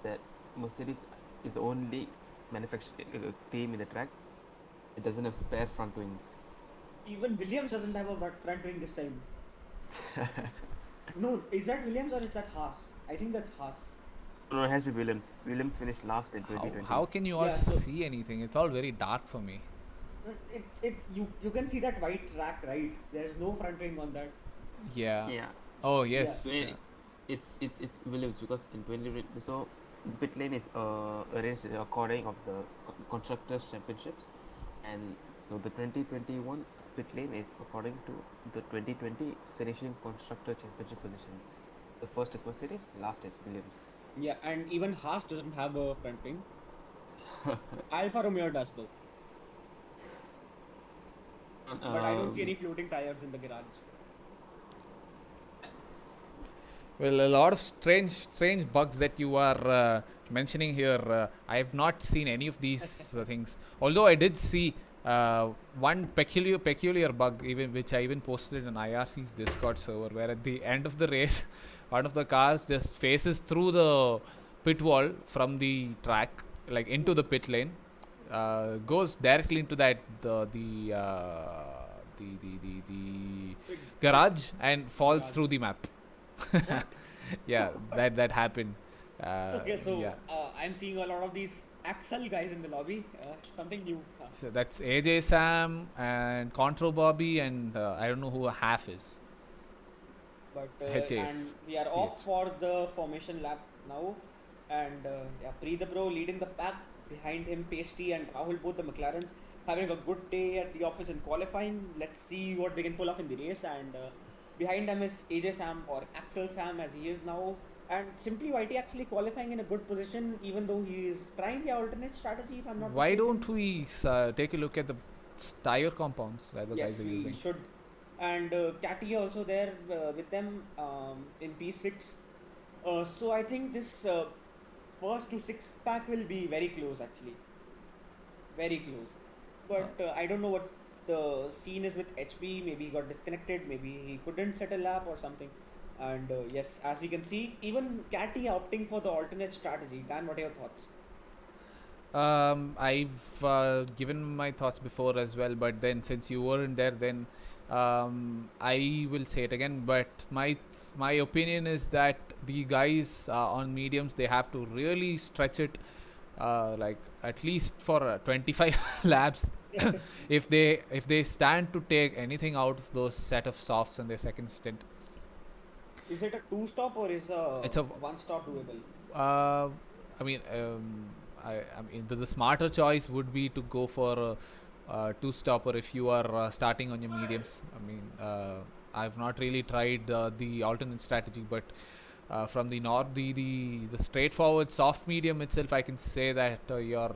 that Mercedes is the only manufacturing team in the track. It doesn't have spare front wings. Even Williams doesn't have a front wing this time. No, is that Williams or is that Haas? I think that's Haas. No, it has to be Williams. Williams finished last in 2020. how can you all Yeah, so- see anything? It's all very dark for me. You can see that white track, right? There's no front wing on that. Yeah. Yeah. Oh yes. So it's Williams because in 2020, so pit lane is arranged according of the constructors championships, and so the 2021 pit lane is according to the 2020 finishing constructor championship positions. The first is Mercedes, last is Williams. Yeah, and even Haas doesn't have a front wing. Alfa Romeo does though. But I don't see any floating tires in the garage. Well, a lot of strange bugs that you are mentioning here. I have not seen any of these things. Although I did see one peculiar bug, which I even posted in IRC's Discord server, where at the end of the race, one of the cars just faces through the pit wall from the track, like into the pit lane, goes directly into the garage and falls through the map. Yeah, that happened. Okay, so yeah. I'm seeing a lot of these Axel guys in the lobby. Something new. So that's AJ Sam and Contro Bobby and I don't know who half is. But HF. and we are off for the formation lap now, and yeah, the Pro leading the pack. Behind him, Pasty and Rahul, both the McLarens, having a good day at the office in qualifying. Let's see what they can pull off in the race. And behind them is AJ Sam or Axel Sam as he is now. And SimpliYT actually qualifying in a good position, even though he is trying the alternate strategy. If I'm not Why mistaken. don't we take a look at the tire compounds that the Yes, guys are we using? should. And Catty also there with them in P6. So I think this first to sixth pack will be very close actually. Very close. But I don't know what the scene is with HP. Maybe he got disconnected. Maybe he couldn't set a lap or something. And yes, as we can see, even Catty opting for the alternate strategy. Dan, what are your thoughts? I've given my thoughts before as well, but then since you weren't there, then I will say it again. But my opinion is that the guys on mediums, they have to really stretch it, like at least for 25 laps. if they stand to take anything out of those set of softs in their second stint. Is it a two-stop or is It's a one-stop doable? I mean, I mean the smarter choice would be to go for a two-stopper if you are starting on your mediums. I mean, I've not really tried the alternate strategy, but from the straightforward soft medium itself, I can say that your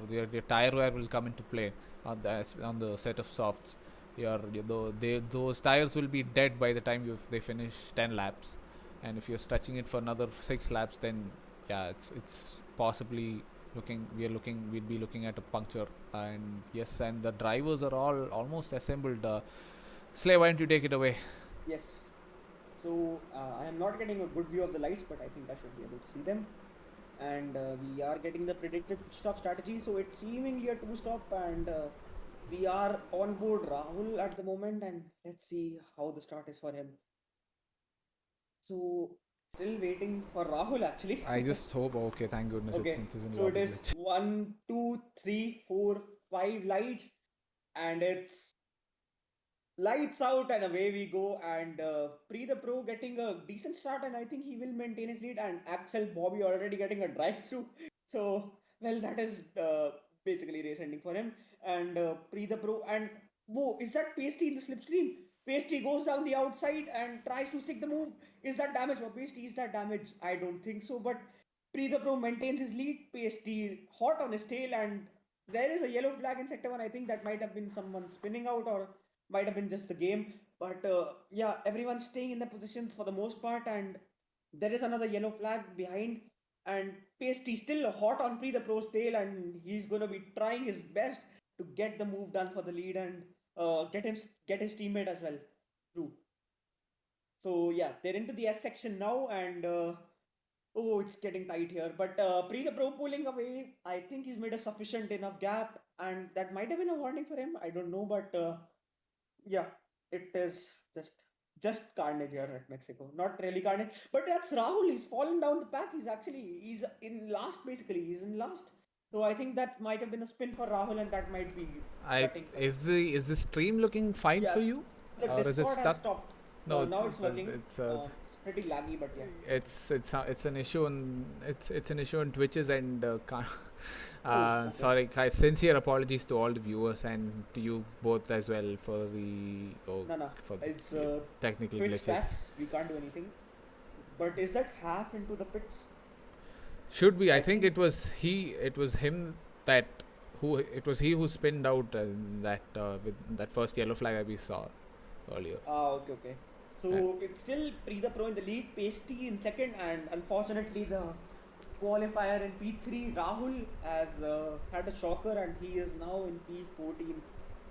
tire wear will come into play on the set of softs. Those tires will be dead by the time they finish 10 laps, and if you're stretching it for another 6 laps, then yeah, it's possibly we'd be looking at a puncture. And yes, and the drivers are all almost assembled. Slay, why don't you take it away? Yes. So I am not getting a good view of the lights, but I think I should be able to see them. and we are getting the predicted stop strategy. So it's seemingly a 2-stop, and we are on board Rahul at the moment, and let's see how the start is for him. So still waiting for Rahul actually. I just hope. Okay, thank goodness Okay, it isn't so it lobby is glitch. 1, 2, 3, 4, 5 lights, and it's lights out, and away we go. And Pre the Pro getting a decent start, and I think he will maintain his lead. And Axel Bobby already getting a drive through. So well, that is basically race ending for him. And Pre the Pro, and whoa, is that Pasty in the slipstream? Pasty goes down the outside and tries to stick the move. Is that damage for Pasty? Is that damage? I don't think so. But Pre the Pro maintains his lead. Pasty hot on his tail, and there is a yellow flag in sector 1. I think that might have been someone spinning out, or might have been just the game. But yeah, everyone's staying in their positions for the most part, and there is another yellow flag behind. And Pasty still hot on Pre the Pro's tail, and he's gonna be trying his best to get the move done for the lead, and get his teammate as well. True. So yeah, they're into the S section now, and oh, it's getting tight here. But Pre the Pro pulling away. I think he's made a sufficient enough gap, and that might have been a warning for him. I don't know, but yeah, it is just carnage here at Mexico. Not really carnage, but that's Rahul. He's fallen down the pack. He's in last basically. He's in last. So I think that might have been a spin for Rahul, and that might be cutting. Is the stream looking fine Yeah, for you, the or is it Discord has stuck? stopped. No, Now it's working. It's It's pretty laggy, but yeah. it's an issue on it's an issue on Twitch's and Okay. sorry guys, sincere apologies to all the viewers and to you both as well for the No. for the It's technical Twitch glitches. tax. We can't do anything. But is that half into the pits? Should be. I think it was him that it was he who spinned out that with that first yellow flag that we saw earlier. Okay. So it's still Pre the Pro in the lead, Pasty in second, and unfortunately the qualifier in P3, Rahul, has had a shocker, and he is now in P14.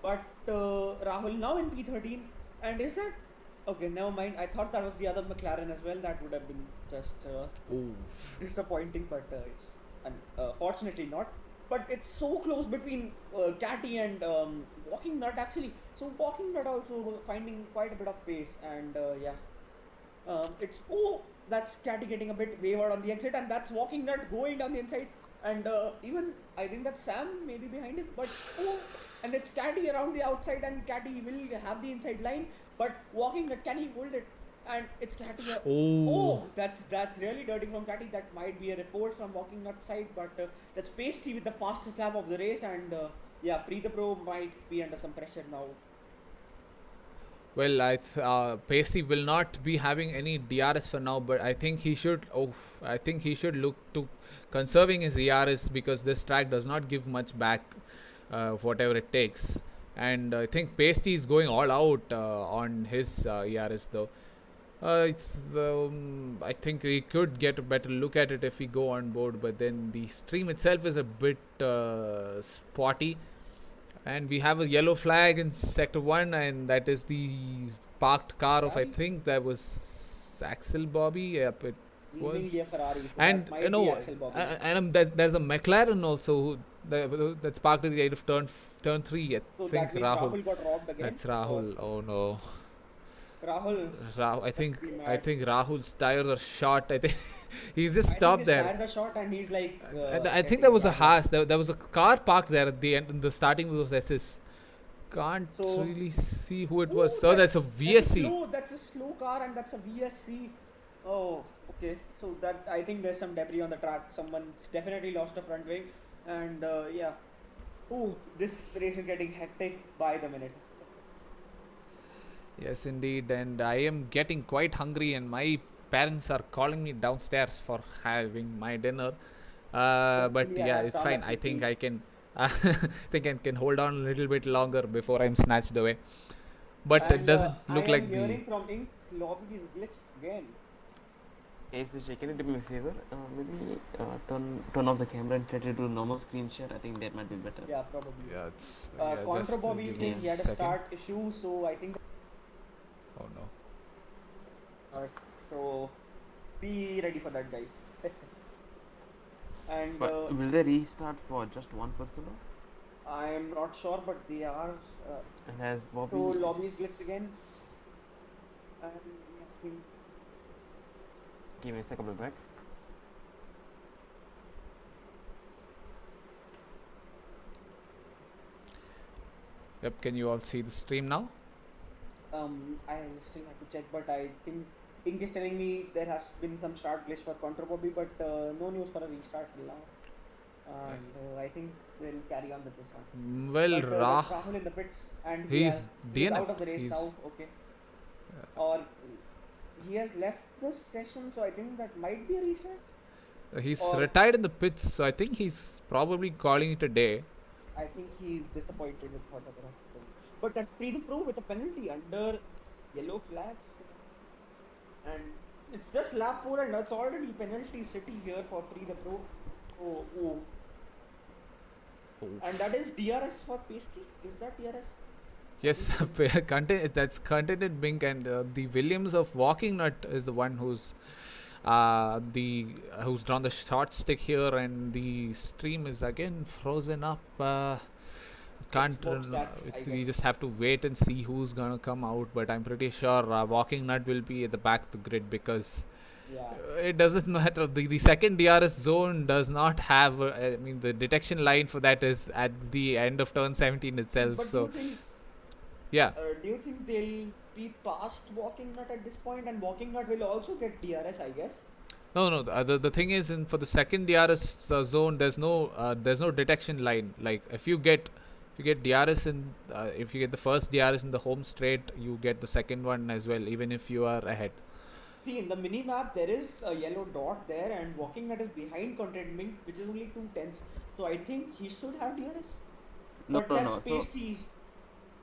But Rahul now in P13, and is that okay? Never mind. I thought that was the other McLaren as well. That would have been just Ooh. disappointing, but it's fortunately not. But it's so close between Catty and Walking Nut actually. So Walking Nut also finding quite a bit of pace, and it's that's Catty getting a bit wavered on the exit, and that's Walking Nut going down the inside, and even I think that Sam maybe behind him, but and it's Catty around the outside, and Catty will have the inside line, but Walking Nut, can he hold it? And it's Catty. That's really dirty from Catty. That might be a report from Walking Nut side, but that's Pasty with the fastest lap of the race, and yeah, Pre the Pro might be under some pressure now. Well, Pacey will not be having any DRS for now, but I think he should. I think he should look to conserving his ERS because this track does not give much back, whatever it takes. And I think Pacey is going all out on his ERS though. I think we could get a better look at it if we go on board, but then the stream itself is a bit spotty. And we have a yellow flag in sector 1, and that is the parked car of, I think that was Axel Bobby. Yep, it was. Ferrari, so and that might you know, be Axel Bobby. and there's a McLaren also that's parked at the end of turn 3. I So think that means Rahul got robbed again. That's Rahul. Oh no. Rahul. I think Rahul's tires are short. I think he's just stopped there. Tires are short, and he's like. I think there was a Haas. There was a car parked there at the end. In the starting of those SS. Can't really see who it was. So that's a VSC. That's a slow car, and that's a VSC. Oh, okay. So that I think there's some debris on the track. Someone's definitely lost a front wing, and yeah. Oh, this race is getting hectic by the minute. Yes, indeed, and I am getting quite hungry, and my parents are calling me downstairs for having my dinner. But yeah, it's fine. I think I can. I can hold on a little bit longer before I'm snatched away. But it doesn't look like the. I am hearing from Ink lobby is glitched again. SSJ, can you do me a favor? Maybe turn off the camera and try to do normal screen share. I think that might be better. Yeah, probably. Yeah, it's. Contra Bobby is saying he had a start issue, so I think. Oh no. Alright, so be ready for that, guys. And But will they restart for just one person? I am not sure, but they are. And has So Bobby? lobbies glitched again, and we have seen. Give me a second, I'll be back. Yep, can you all see the stream now? I still have to check, but I think Pink is telling me there has been some start glitch for Contra Bobby, but no news for a restart till now. And I think they'll carry on with this one. Well, But that's Rahul in the pits, and he he's is out DNF. of the race now. Okay, or he has left the session, so I think that might be a restart. He's Or- retired in the pits, so I think he's probably calling it a day. I think he's disappointed with what the rest of them. But that's free to prove with a penalty under yellow flags, and it's just lap 4, and that's already penalty city here for Pre the Pro. Oh. And that is DRS for Pasty? Is that DRS? Yes, that's contented Bink, and the Williams of Walking Nut is the one who's who's drawn the short stick here, and the stream is again frozen up. Can't Xbox stats, I we guess. just have to wait and see who's gonna come out, but I'm pretty sure Walking Nut will be at the back of the grid, because Yeah. it doesn't matter. The second DRS zone does not have I mean, the detection line for that is at the end of turn 17 itself. But So do you think, yeah, do you think they'll be past Walking Nut at this point, and Walking Nut will also get DRS, I guess? no. The thing is, for the second DRS zone, there's no detection line. Like if you get DRS in if you get the first DRS in the home straight, you get the second one as well, even if you are ahead. See, in the mini map, there is a yellow dot there, and Walking Nut is behind Content Mink, which is only 2 tenths. So I think he should have DRS. No, But no, that's no. So Pasties.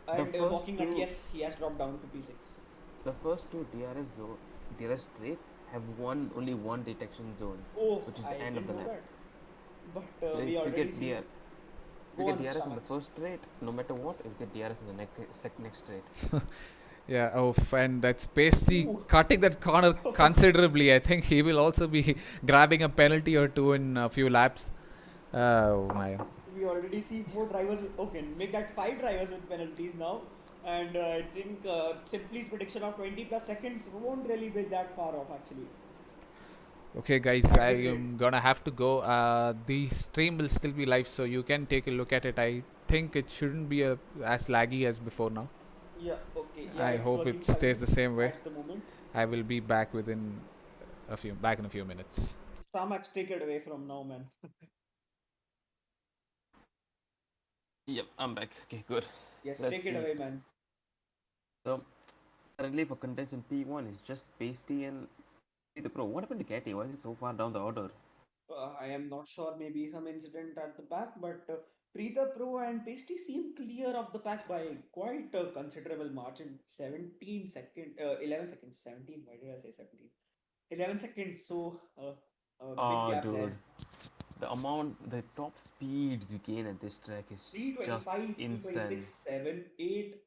And first Walking Nut, two- yes, he has dropped down to P6. the first two DRS traits have only one detection zone, Oh, which is I the end of didn't the know map. that. But So we if you already get see. if Go you on, get DRS in the Starmax. first trait, no matter what, you get DRS in the next trait. Yeah, and that's Pasty Ooh. cutting that corner considerably. I think he will also be grabbing a penalty or two in a few laps. Oh my. We already see 4 drivers. Okay, make that 5 drivers with penalties now. And I think Simply's prediction of 20 plus seconds won't really be that far off, actually. Okay, guys, That I is it. am gonna have to go. The stream will still be live, so you can take a look at it. I think it shouldn't be as laggy as before now. Yeah, okay. Yeah, I it's hope working it stays the fine same way. at the moment. I will be back in a few minutes. Starmax, take it away from now, man. Yep, I'm back. Okay, good. Yes, Let's take it see. away, man. So currently for contention P1 is just Pasty and the Pro. What happened to Katie? Why is he so far down the order? I am not sure, maybe some incident at the back, but Preetha Pro and Pasty seem clear of the pack by quite a considerable margin. 11 seconds, 17, why did I say 17? 11 seconds, so big gap Dude. there. The top speeds you gain at this track is just 325, insane. 326, 7, 8.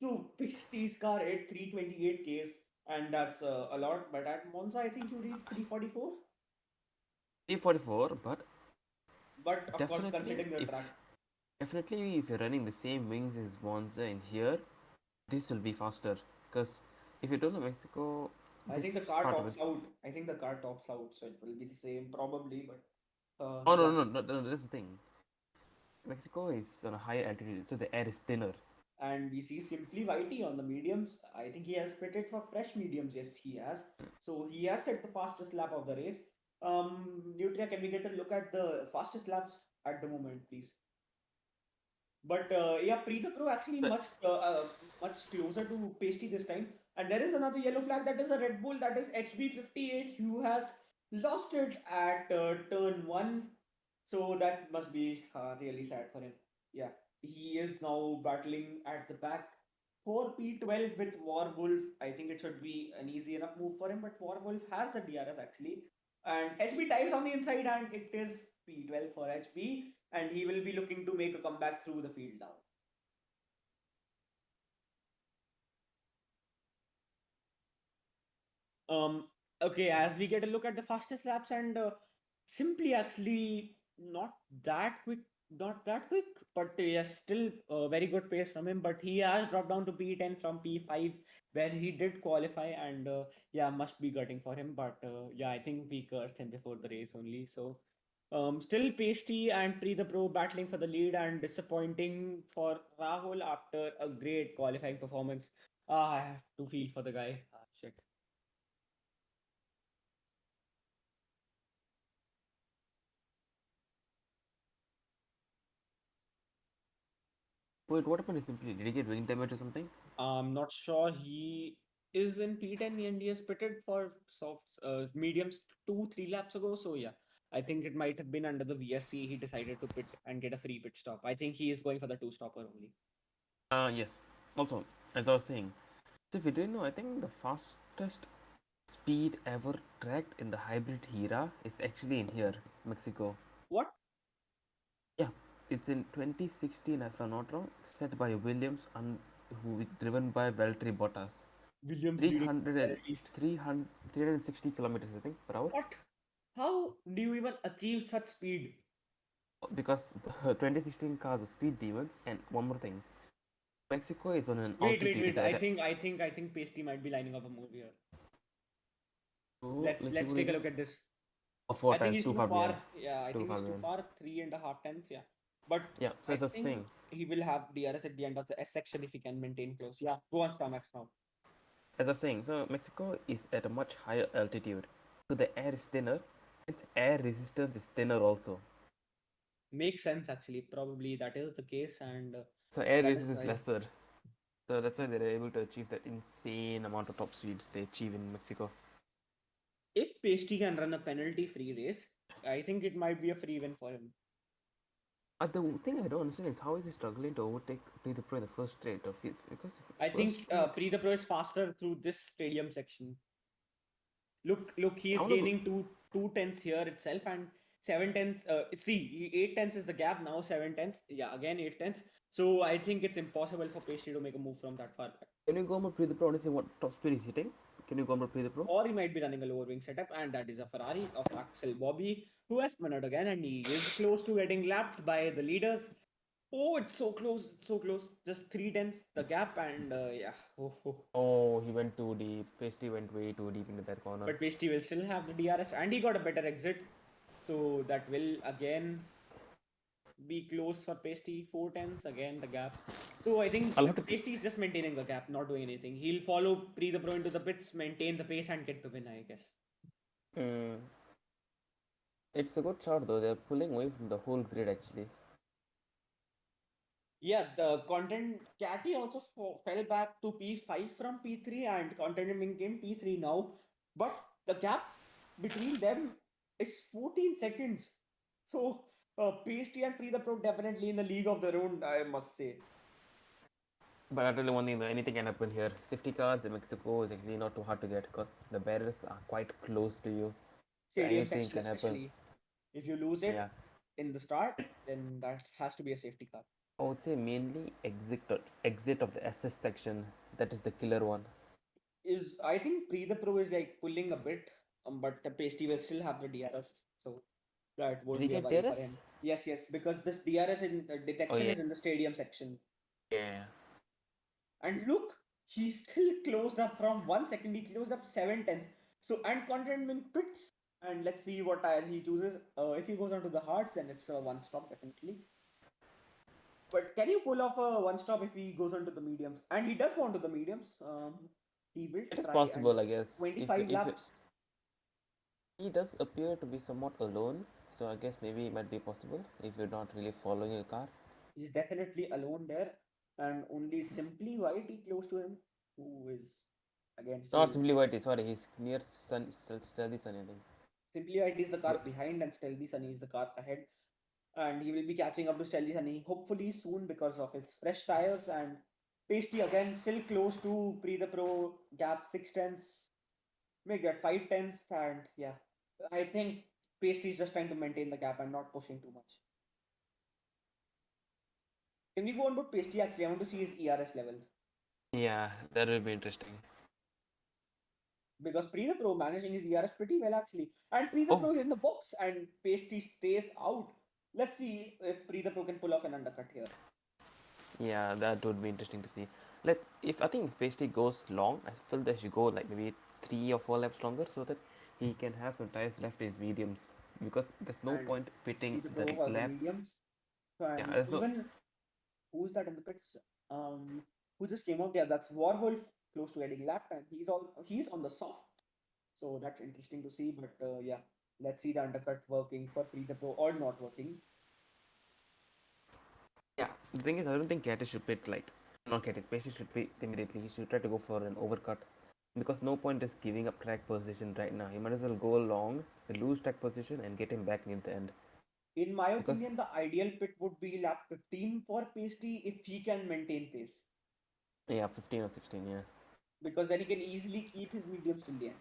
No, Pasty's car at 328 Ks, and that's a lot, but at Monza, I think you reached 344. 344, but But of course, definitely considering the track. definitely if you're running the same wings as Monza in here, this will be faster. Because if you don't know Mexico, I think the car tops out. I think the car tops out, so it will be the same probably. But Oh yeah. no, that's the thing. Mexico is on a higher altitude, so the air is thinner. And we see Simply YT on the mediums. I think he has pitted for fresh mediums. Yes, he has. So he has set the fastest lap of the race. Nutria, can we get a look at the fastest laps at the moment, please? But yeah, Preetha Pro actually much closer to Pasty this time. And there is another yellow flag, that is a Red Bull, that is HB58, who has lost it at turn 1. So that must be really sad for him. Yeah, he is now battling at the back for P12 with Warwolf. I think it should be an easy enough move for him, but Warwolf has the DRS actually. And HB dives on the inside, and it is P12 for HB, and he will be looking to make a comeback through the field now. Okay, as we get a look at the fastest laps, and Simply actually not that quick, but yes, still very good pace from him. But he has dropped down to P10 from P5, where he did qualify, and yeah, must be gutting for him. But yeah, I think we cursed him before the race only. So still Pasty and Pre the Pro battling for the lead, and disappointing for Rahul after a great qualifying performance. I have to feel for the guy. Shit. Wait, what happened recently? Did he get wing damage or something? I'm not sure he is in P10 and he has pitted for soft mediums 2-3 laps ago. So yeah, I think it might have been under the VSC. He decided to pit and get a free pit stop. I think he is going for the two stopper only. Yes. Also, as I was saying, so if you didn't know, I think the fastest speed ever tracked in the hybrid era is actually in here, Mexico. What? Yeah, it's in 2016, if I'm not wrong, set by Williams and who driven by Valtteri Bottas. Williams leading 300 well and at least. 300, 360 kilometers, I think, per hour. What? How do you even achieve such speed? Because the 2016 cars are speed demons, and one more thing, Mexico is on an Wait, wait, altitude. wait. Is at I think Pasty might be lining up a move here. so Let's let's see let's what take it a look is. at this. Oh, four I think times, he's too too far behind. far. Yeah, I Too think far he's too behind. far. 3.5 tenths. Yeah, but Yeah, so I as I was think saying, he will have DRS at the end of the S section if he can maintain close. Yeah, go on Starmax now. so Mexico is at a much higher altitude, so the air is thinner. Its air resistance is thinner also. Makes sense actually. Probably that is the case, and So air that is resistance is why. lesser. So that's why they're able to achieve that insane amount of top speeds they achieve in Mexico. If Pasty can run a penalty-free race, I think it might be a free win for him. The thing I don't understand is how is he struggling to overtake Play the Pro in the first straight of his because I first think straight. Pre the Pro is faster through this stadium section. Look, I he's wanna go. gaining two tenths here itself, and 7 tenths. See, 8 tenths is the gap now. 7 tenths. Yeah, again 8 tenths. So I think it's impossible for Pasty to make a move from that far back. Can you go over Play the Pro and see what top speed he's hitting? Can you go over Play the Pro? Or he might be running a lower wing setup, and that is a Ferrari of Axel Bobby, who has spun out again, and he is close to getting lapped by the leaders. Oh, it's so close, it's so close. Just 3 tenths the gap, and yeah. Oh. Oh, he went too deep. Pasty went way too deep into that corner. But Pasty will still have the DRS, and he got a better exit, so that will again be close for Pasty. 4 tenths again the gap. So I think I'll have to. Pasty is just maintaining the gap, not doing anything. He'll follow Pre the Pro into the pits, maintain the pace, and get the win, I guess. Mm, it's a good shot though. They're pulling away from the whole grid actually. Yeah, the content Catty also fell back to P5 from P3, and content became P3 now. But the gap between them is 14 seconds. So Pasty and Pre the Pro definitely in the league of their own, I must say. But I tell you one thing though, anything can happen here. Safety cars in Mexico is actually not too hard to get because the barriers are quite close to you. So Stadium anything section can happen. especially. If you lose it Yeah. in the start, then that has to be a safety car. I would say mainly exit of the SS section. That is the killer one. Is I think Pre the Pro is like pulling a bit, but the Pasty will still have the DRS. So that Did won't he be a get worry for DRS? him. Yes, because this DRS in Oh detection yeah. is in the stadium section. Yeah. And look, he still closed up from 1 second. He closed up 7 tenths. So and contentment pits. And let's see what tire he chooses. If he goes on to the hards, then it's a one stop definitely. But can you pull off a one stop if he goes on to the mediums? And he does go on to the mediums. He will It is try and possible, I guess. If 25 laps. he does appear to be somewhat alone, so I guess maybe it might be possible if you're not really following a car. He's definitely alone there, and only Simply YT close to him, who is again Not still. simply white, sorry, he's near Stealthy Sun, I think. Simply YT is the car But behind, and Stealthy Sunny is the car ahead. And he will be catching up to Stealthy Sunny hopefully soon because of his fresh tires. And Pasty again still close to Pre the Pro gap 6 tenths, may get 5 tenths, and yeah, I think Pasty is just trying to maintain the gap and not pushing too much. Can we go on about Pasty actually? I want to see his ERS levels. yeah, that will be interesting. because Pre the Pro managing his DRS pretty well actually. And Pre the Oh, Pro is in the box and Pasty stays out. Let's see if Pre the Pro can pull off an undercut here. yeah, that would be interesting to see. Let if I think if Pasty goes long, I feel they should go like maybe 3 or 4 laps longer so that he can have some tires left in his mediums. Because there's no And point pitting Pre the the Pro for the lap. mediums. Yeah, And there's no. even who's that in the pits? Who just came out? Yeah, that's Warwolf close to getting lapped, and he's on the soft. So that's interesting to see. But yeah, let's see the undercut working for Pre the Pro or not working. Yeah, the thing is, I don't think Katis should pit like not Katis. Pasty should pit immediately. He should try to go for an overcut. Because no point is giving up track position right now. He might as well go long, lose track position, and get him back near the end. In my Because opinion, the ideal pit would be lap 15 for Pasty if he can maintain pace, yeah, 15 or 16, yeah. because then he can easily keep his mediums till the end.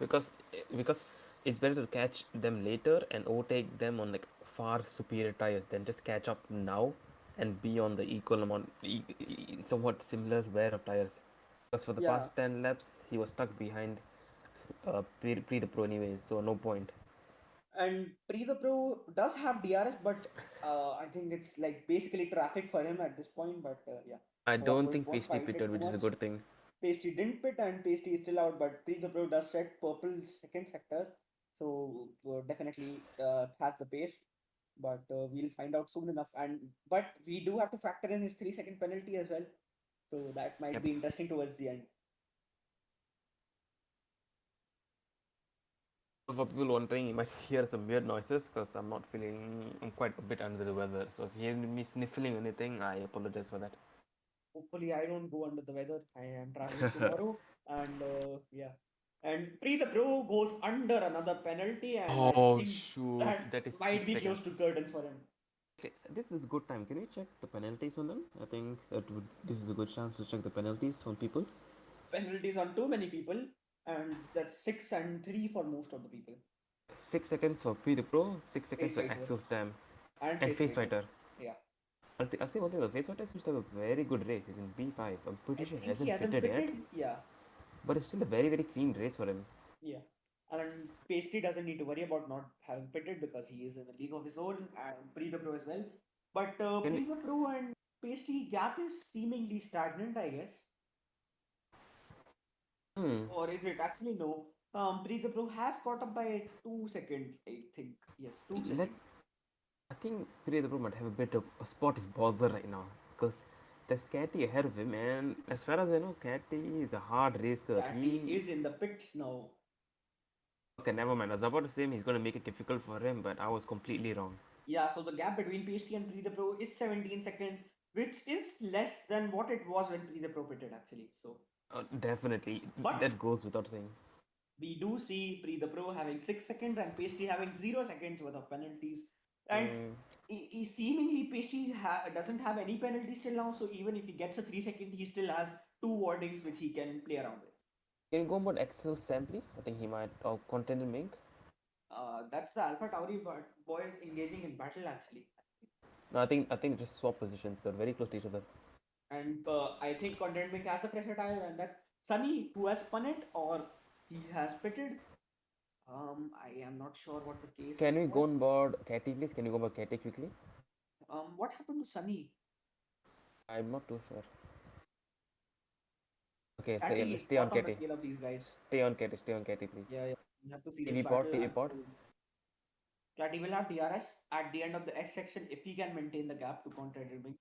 Because it's better to catch them later and overtake them on like far superior tires than just catch up now and be on the equal amount, somewhat similar wear of tires. Because for the Yeah, past 10 laps, he was stuck behind pre the pro anyways, so no point. and Pre the Pro does have DRS, but I think it's like basically traffic for him at this point. But yeah, I don't Warwolf think won't Pasty fight it pitted, too which is a much. good thing. Pasty didn't pit and Pasty is still out, but Pre the Pro does set purple second sector, so definitely has the pace. But we'll find out soon enough. And but we do have to factor in his 3 second penalty as well, so that might Yep. be interesting towards the end. For people wondering, you might hear some weird noises because I'm not feeling, I'm quite a bit under the weather. So if you hear me sniffling or anything, I apologize for that. Hopefully, I don't go under the weather. I am traveling tomorrow, and yeah. And Pre the Pro goes under another penalty, and I Oh think shoot, that that is might 6 be close seconds. to curtains for him. Okay, this is a good time. Can we check the penalties on them? I think this is a good chance to check the penalties on people. Penalties on too many people, and that's 6 and 3 for most of the people. 6 seconds for P the Pro, 6 seconds Face for fighter Axel Sam, and and face Face fighter. Fighter. Yeah, I'll say one thing, the Face Fighter seems to have a very good race. He's in B5. I'm I pretty sure he think he hasn't hasn't pitted yet, pitted. Yeah, but it's still a very, very clean race for him. yeah. And Pasty doesn't need to worry about not having pitted because he is in a league of his own, and Pre the Pro as well. But Can we, Pre the Pro and Pasty gap is seemingly stagnant, I guess. hmm, Or is it actually no? Pre the Pro has caught up by 2 seconds, I think. Yes, 2 seconds. let's. I think P the Pro might have a bit of a spot of bother right now because there's Catty ahead of him, and as far as I know, Catty is a hard racer. Catty He is in the pits now. Okay, never mind. I was about to say he's going to make it difficult for him, but I was completely wrong. Yeah, so the gap between Pasty and Pre the Pro is 17 seconds, which is less than what it was when Pre the Pro pitted actually. So, Definitely, but that goes without saying. we do see Pre the Pro having 6 seconds and Pasty having 0 seconds worth of penalties. And Mm. he seemingly Pasty doesn't have any penalties till now. So even if he gets a 3 second, he still has two warnings which he can play around with. Can you go about Excel Sam, please? I think he might. Or Content Mink. That's the Alpha Tauri boys engaging in battle actually. No, I think just swap positions. They're very close to each other. And I think Content Mink has a fresher tire, and that's Sunny who has spun it or he has pitted. I am not sure what the case Can we go was. on board Catty, please? Can you go about Catty quickly? What happened to Sunny? I'm not too sure. Okay, so yeah, Catty let's is stay on hot on the Catty. tail of these guys. Stay on Catty, please. Yeah, yeah. You have to see this TV pod, battle TV pod. unfold. Catty will have DRS at the end of the X section if he can maintain the gap to Content Mink.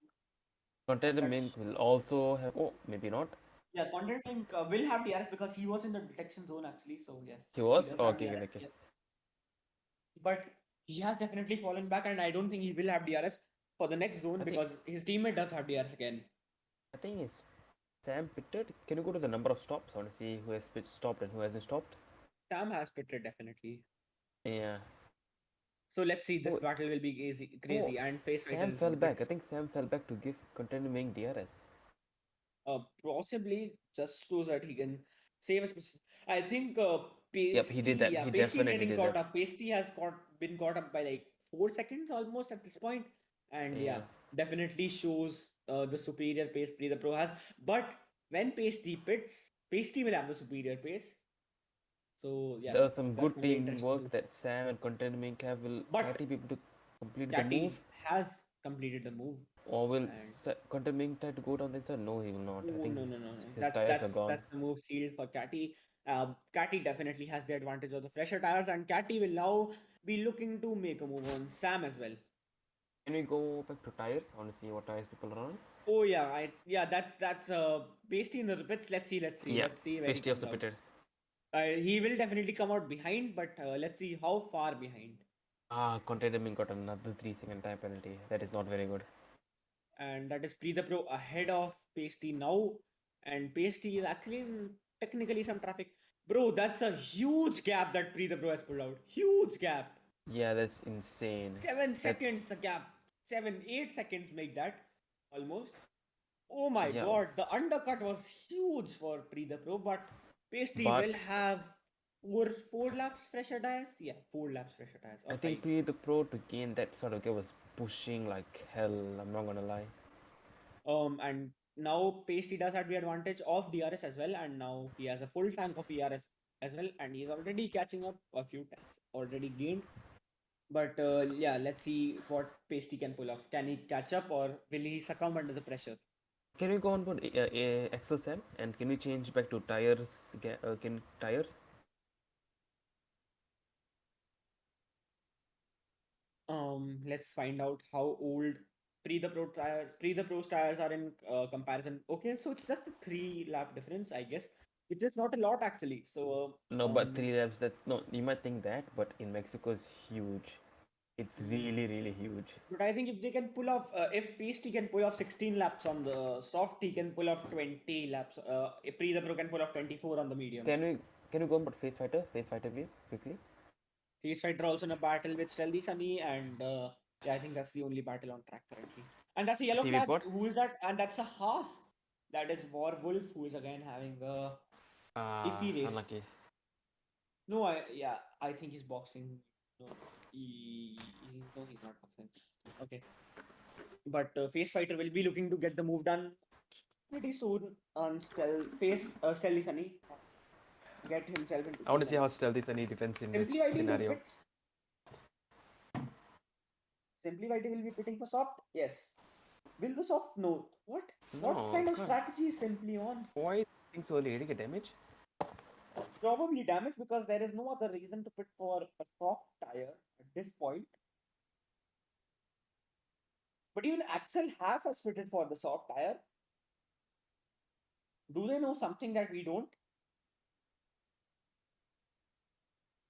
Content That's Mink will also have. Oh, maybe not. yeah. Content Mink will have DRS because he was in the detection zone actually. So yes, He he was? does Oh, have okay, DRS. okay. Yes, but he has definitely fallen back, and I don't think he will have DRS for the next zone I think because his teammate does have DRS again. I think it's Sam pitted. Can you go to the number of stops? I want to see who has stopped and who hasn't stopped. Sam has pitted definitely. Yeah. So let's see. This Oh, battle will be oh, crazy, and Face Sam Fighters in fell the back. I pits. think Sam fell back to give continuing DRS. Possibly just so that he can save us. I think Yep, he did Pasty, that. yeah, He Pasty is definitely getting did caught that. up. Pasty has been caught up by like 4 seconds almost at this point, and yeah, Yeah. definitely shows the superior pace Pre the Pro has. But when Pasty pits, Pasty will have the superior pace. So yeah, There's some that's good gonna be interesting teamwork to that Sam and Contendment will But Catty be able to complete the Catty move, has completed the move, or will and Contendment try to go down the inside? No, he will not. I oh think no no no no, his tires are gone. that's a move sealed for Catty. Catty definitely has the advantage of the fresher tires, and Catty will now be looking to make a move on Sam as well. Can we go back to tires? I want to see what tires people are on. Oh yeah, that's Pasty in the pits. Yeah, Let's see where he Pasty comes also out. pitted. He will definitely come out behind, but let's see how far behind. Contendment got another 3-second time penalty. That is not very good. And that is Pre the Pro ahead of Pasty now. And Pasty is actually in technically some traffic. Bro, that's a huge gap that Pre the Pro has pulled out. Huge gap. Yeah, that's insane. 7 seconds the gap. 8 seconds make that almost. Oh my Yeah, god, the undercut was huge for Pre the Pro, but Pasty but will have four laps fresher tires. Yeah, 4 laps fresher tires. Or I think five. the pro to gain that sort of gear was pushing like hell. I'm not gonna lie. And now Pasty does have the advantage of DRS as well, and now he has a full tank of ERS as well, and he's already catching up a few tanks already gained. But yeah, let's see what Pasty can pull off. Can he catch up, or will he succumb under the pressure? Can we go on board Excel Sam and can we change back to tires? Can tire? Let's find out how old pre the pros tires are in comparison. Okay, so it's just a 3 lap difference, I guess, which is not a lot actually. So No, but 3 laps. That's no. You might think that, but in Mexico is huge. It's really huge. But I think if they can pull off, if Pasty can pull off 16 laps on the soft, he can pull off 20 laps. If Pre the Pro can pull off 24 on the mediums. Can we go on board face fighter? Face fighter, please, quickly. He's fighter also in a battle with Stealthy Sunny, and yeah, I think that's the only battle on track currently. And that's a yellow TV flag. pod. Who is that? And that's a Haas. That is Warwolf, who is again having a iffy race. Unlucky. No, I think he's boxing. No, no, he's not boxing. Okay. But Face Fighter will be looking to get the move done pretty soon on Stealthy Sunny. Get himself into. I want to see how stealthy is any defense in this Simply YT scenario. Simply YT will be pitting for soft. Yes. Will the soft? No. What? No, What kind of can't. strategy is Simply on? Why think so early? Did he get damage? Probably damage because there is no other reason to pit for a soft tire at this point. But even Axel Half has pitted for the soft tire. Do they know something that we don't?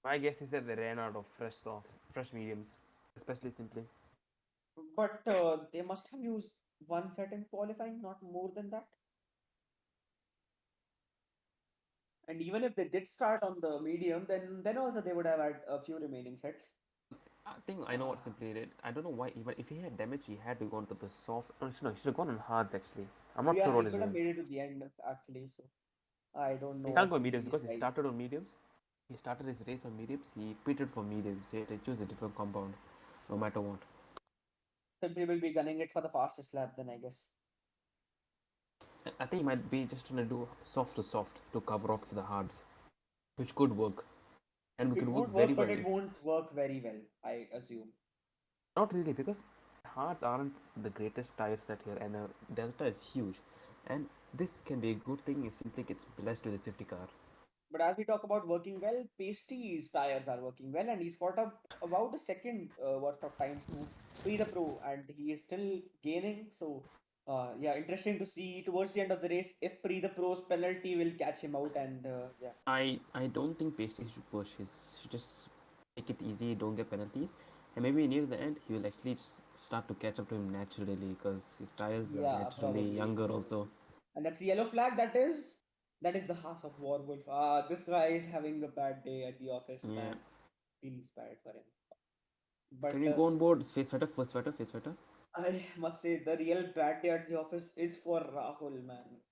My guess is that they ran out of fresh mediums, especially Simply. But they must have used one set in qualifying, not more than that. And even if they did start on the medium, then also they would have had a few remaining sets. I think I know what Simply did. I don't know why, but if he had damage, he had to go into the softs. Oh, no, he should have gone on hards actually. I'm not sure what he he's could have doing. made it to the end actually, so I don't know. He can't go mediums because he started on mediums. He started his race on mediums. He pitted for mediums. He had to choose a different compound, no matter what. Simply will be gunning it for the fastest lap then, I guess. I think he might be just trying to do soft to cover off the hards, which could work. And It would work, but it won't work very well, I assume. Not really, because hards aren't the greatest tires set here, and the delta is huge. And this can be a good thing if Simply gets blessed with a safety car. But as we talk about working well, Pasty's tires are working well, and he's got up about a second worth of time to Pre the Pro, and he is still gaining. So, yeah, interesting to see towards the end of the race if Pre the Pro's penalty will catch him out, and yeah. I don't think Pasty should push. He should just take it easy, don't get penalties, and maybe near the end he will actually start to catch up to him naturally because his tires are naturally younger also. And that's the yellow flag. That is the house of Warwolf. This guy is having a bad day at the office, man. Feels bad for him. But can we go on board face fighter, face fighter? I must say the real bad day at the office is for Rahul, man.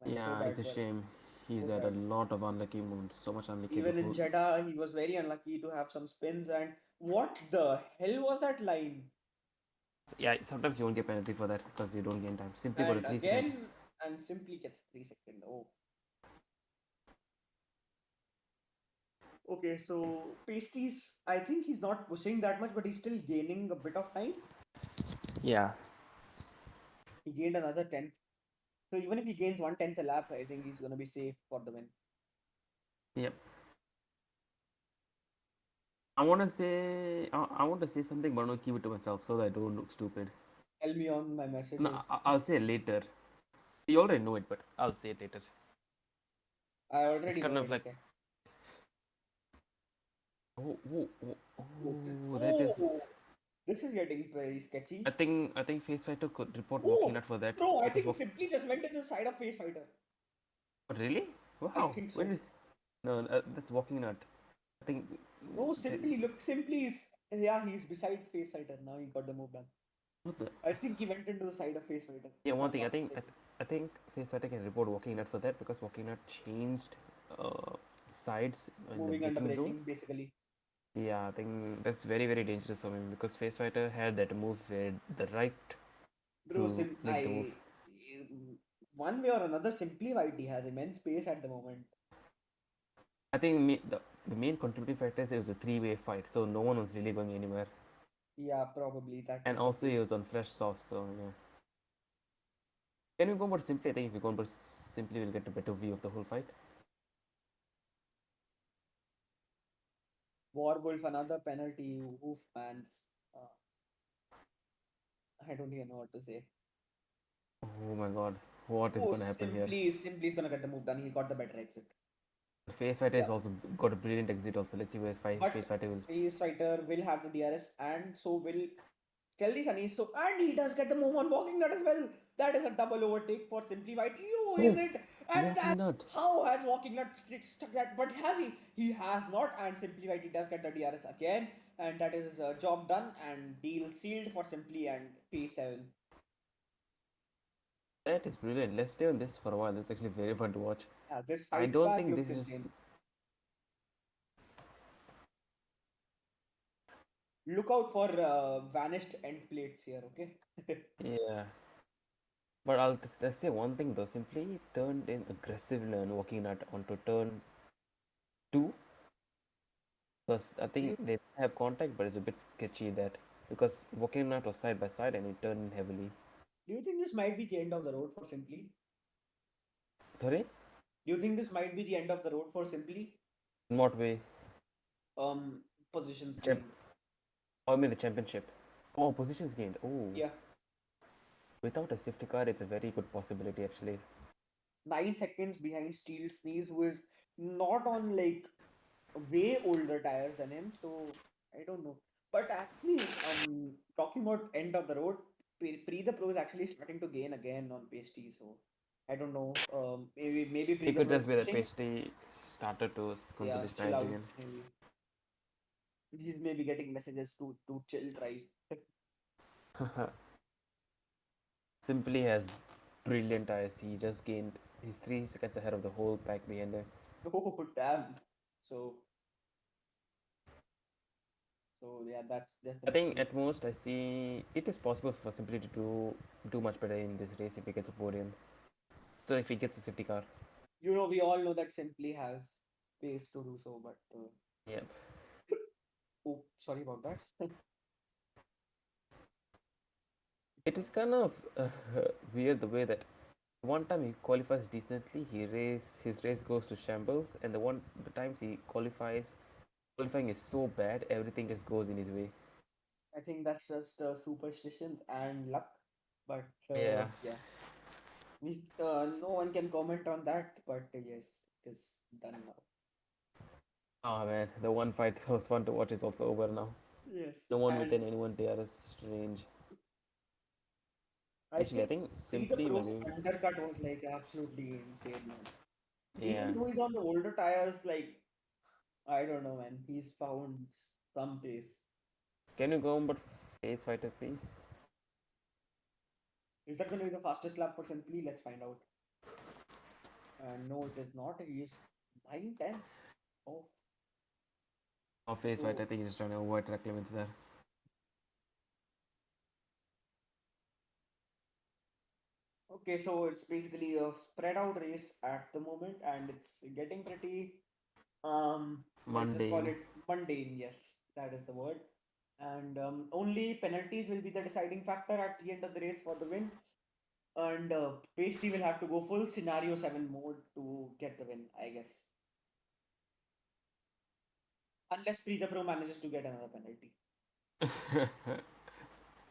Yeah, it's a shame. He's had a lot of unlucky moments, so much unlucky. Even in Jeddah, he was very unlucky to have some spins. And what the hell was that line? Yeah, sometimes you won't get penalty for that because you don't gain time. Simply got a 3 second. And Simply gets 3 seconds. Oh. Okay, so Pasties, I think he's not pushing that much, but he's still gaining a bit of time. Yeah. He gained another 10th. So even if he gains 1/10 a lap, I think he's going to be safe for the win. Yep. I want to say something, but I'm gonna keep it to myself so that I don't look stupid. Tell me on my No, messages. I'll say it later. You already know it, but I'll say it later. I It's already kind know of it, like, okay. that Oh, is. this is getting very sketchy. I think Face Fighter could report walking Oh, nut for that bro, I because think Simply just went into the side of Face Fighter. really? I Wow. think When so. is no? That's walking nut. I think. No, that- Simply, look, Simply is, yeah, he's beside Face Fighter. Now he got the move done. What the? I think he went into the side of Face Fighter, Yeah, if one I'm thing. I not think mistaken. I think Face Fighter can report walking nut for that because walking nut changed sides in the Moving under braking zone. braking, basically. Yeah, I think that's very very dangerous for him because Face Fighter had that move where the right Bro, to make the move. one way or another, Simply YT has immense pace at the moment. I think the main contributing factor is it was a three-way fight, so no one was really going anywhere, Yeah, probably that and is the also he was case. on fresh sauce, so yeah. Can we go more simply? I think if we go more simply, we'll get a better view of the whole fight. Warwolf, another penalty. Oof, man. Uh, I don't even know what to say. Oh my god, what is Oh, gonna happen here? Simply is gonna get the move done. He got the better exit. Face Fighter Yeah, has also got a brilliant exit. Also, let's see where Face but Fighter will. Face Fighter will have the DRS, and so will Stealthy Sunny. So and he does get the move on walking nut as well. That is a double overtake for Simply White. You is Oh, it? And walking that nut. how has walking nut stuck that? But has he? He has not. And Simply White he does get the DRS again, and that is job done and deal sealed for Simply and P7. That is brilliant. Let's stay on this for a while. It's actually very fun to watch. This I fight don't back think looks this is. insane. Look out for vanished end plates here, okay? Yeah. But let's say one thing though. Simply turned in aggressively on walking nut onto turn two. Because I Do you, think they have contact, but it's a bit sketchy that because walking nut was side by side and he turned in heavily. do you think this might be the end of the road for Simply? Sorry? Do you think this might be the end of the road for Simply? In what way? Um, Positions Champ. gained. Oh, I mean the championship. Oh, positions gained. Oh, Yeah, without a safety car, it's a very good possibility actually. 9 seconds behind Steel Sneeze, who is not on like way older tires than him. So I don't know. But actually, talking about end of the road, Pre the Pro is actually starting to gain again on pasty. So I don't know. Maybe Pre It the could Pro is just be that pushing. Pasty started to consume Yeah, his chill tires out. again. Maybe he's maybe getting messages to chill. Try. Simply has brilliant tires. He just gained. He's 3 seconds ahead of the whole pack behind him. Oh damn. So yeah, that's I think definitely. at most I see it is possible for Simply to do much better in this race if he gets a podium. So if he gets a safety car. We all know that Simply has space to do so, but Yeah. oh, sorry about that. It is kind of weird the way that one time he qualifies decently, his race goes to shambles, and the times he qualifying is so bad, everything just goes in his way. I think that's just superstition and luck. But Yeah. yeah, no one can comment on that. But yes, it is done now. Oh man, the one fight that was fun to watch is also over now. Yes, No one and within anyone there is strange. I Actually, I think think the simply Pro's maybe. undercut was like absolutely insane, man. Even Yeah. though he's on the older tires, like I don't know, man. He's found some pace. Can you go on but face fighter please? Is that going to be the fastest lap for Simply? Let's find out. And no, it is not. He is 9 tenths. Oh, Or face fighter, I so think he's just trying to avoid track limits there. okay. So it's basically a spread out race at the moment, and it's getting pretty let's just call Mundane. it mundane. Yes, that is the word. And only penalties will be the deciding factor at the end of the race for the win. And Pasty will have to go full scenario 7 mode to get the win, I guess. Unless Pre the Pro manages to get another penalty.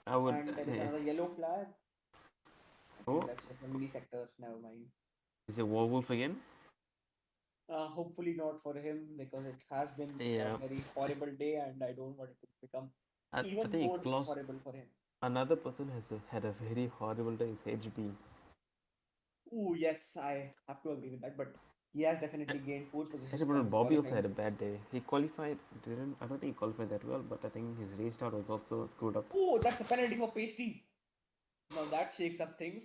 I would. And there is another yellow flag. I think Oh, that's just a mini sector. Never mind. is it Werewolf again? Hopefully not for him because it has been a Yeah. very horrible day and I don't want it to become I even think more it lost. horrible for him. Another person has had a very horrible day. Is HB. Ooh, yes, I have to agree with that. But he has definitely gained fourth positions Actually, from but his Bobby also qualifying. had a bad day. He qualified. Didn't. I don't think he qualified that well. But I think his restart was also screwed up. Oh, that's a penalty for Pasty. Now that shakes up things.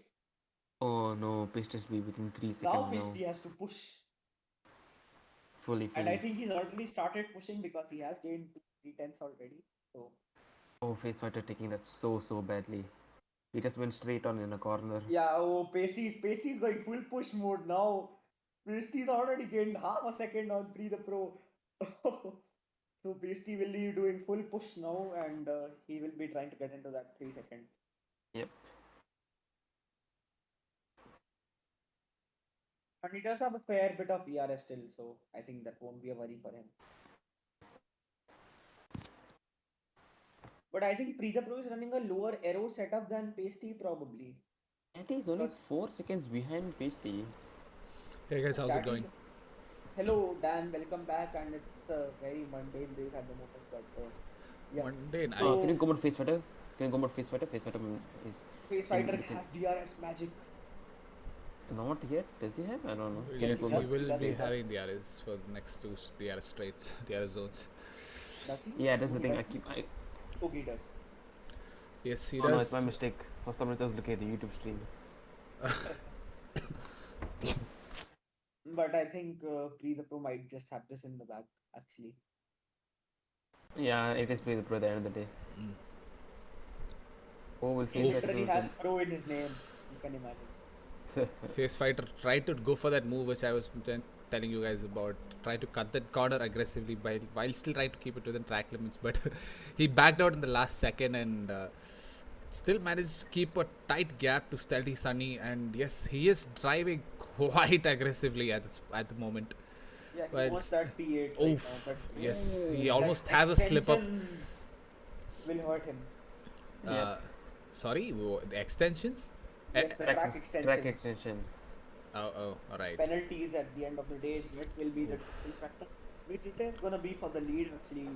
Oh no, Pistas be within 3 Now seconds now. Pasty has to push. Fully. And I think he's already started pushing because he has gained 3 tenths already. So Oh, Face Fighter taking that so badly. He just went straight on in a corner. yeah, oh Pasty's going full push mode now. Pasty's already gained half a second on Pre the Pro. So Pasty will be doing full push now and he will be trying to get into that 3 second. Yep. And he does have a fair bit of ERS still, so I think that won't be a worry for him. But I think Pre the Pro is running a lower aero setup than Pasty probably. I think he's only Because- 4 seconds behind Pasty. Hey guys, how's it going? Hello Dan, welcome back, and it's a very mundane day at the moment, but yeah. Mundane. So- Can you go about Face Fighter? Can you go about Face Fighter? Face Fighter is Face Fighter within- has DRS magic. not yet. Does he have? I don't know. Can you Yes, go He yes. about? will That be is- having DRS for the next two DRS straights, DRS zones. Does he? Yeah, that's the thing. Does he? Okay, he does. Yes, he Oh no, does. it's my mistake. For some reason, I was looking at the YouTube stream. But I think Pre the Pro might just have this in the bag, actually. Yeah, it is Play the Pro at the end of the day. Mm. Oh, will He Face literally Fighter? has Pro in his name. You can imagine. Face Fighter tried to go for that move which I was telling you guys about. Try to cut that corner aggressively while still trying to keep it within track limits, but he backed out in the last second and still managed to keep a tight gap to Stealthy Sunny. And yes, he is driving quite aggressively at the moment. Yeah, he Well, wants it's- that P8 right Oof, now, but yes, he that almost has a slip up. extension will hurt him. Sorry, the extensions? Yes, the track extension. Track extension. Oh, alright. Penalties at the end of the day, that will be the different factor. Which it is gonna be for the lead actually.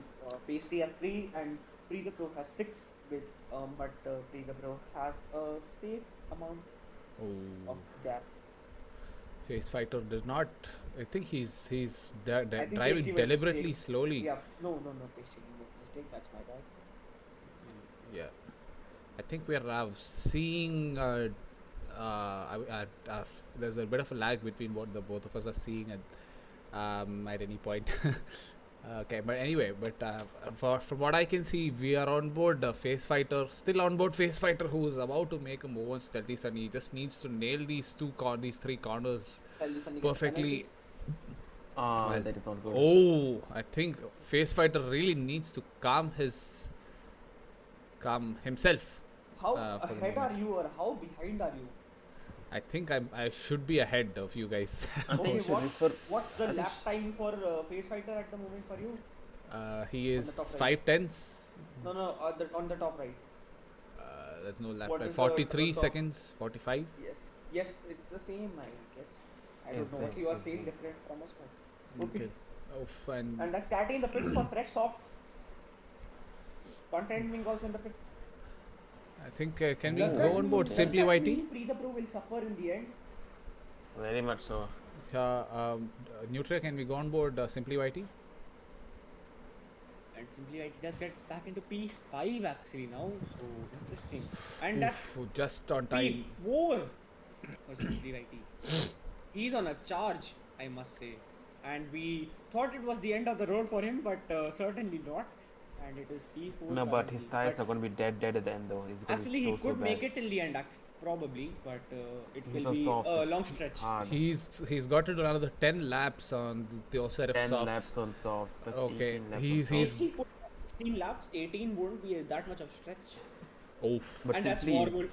Pasty has 3 and Pre the Pro has 6 with but Pre the Pro has a safe amount Oh, of gap. Face Fighter does not. I think he's I think driving Pasty made deliberately mistake. slowly. Yeah, no, Pasty made mistake, that's my bad. Yeah, I think we are seeing. There's a bit of a lag between what the both of us are seeing at any point. Okay, but anyway, from what I can see, we are on board Face Fighter, still on board Face Fighter, who is about to make a move on Stealthy Sunny. He just needs to nail these 3 corners Stealthy Sunny gets perfectly. Ah, Well, that is not good. Oh, I think Face Fighter really needs to calm himself. How For the ahead moment. are you or how behind are you? I think I should be ahead of you guys. I think Okay, it should be for. what's the lap time for Face Fighter at the moment for you? He On the is top right. 5/10. No, on the top right. There's no lap What time. is 43 the top? seconds. 45. Yes, it's the same, I guess. I don't Yes, know what same, you are yes, saying same. different from us, but okay. Oh, and And that's Catty in the pits for fresh softs. Contending also in the pits. I think can we Does go that on mean- board does Simply that YT? mean Pre the Pro will suffer in the end. Very much so. Nutria, can we go on board Simply YT? And Simply YT does get back into P5 actually now, so interesting. And that's Oof, just on time. P4 for Shastry YT. He's on a charge, I must say. And we thought it was the end of the road for him, but certainly not. and it is E4. No, but his currently. tires But are going to be dead at the end though. It's going actually, to he be so could make bad. it till the end, probably, but it He's will so be soft. a it's long stretch. Hard. He's got to do another 10 laps on the set of 10 softs. laps on softs. That's Okay, 18 laps he's- on he's- softs. If he put 16 laps, 18 wouldn't be that much of stretch. Oof. But And that's Simply more is- good.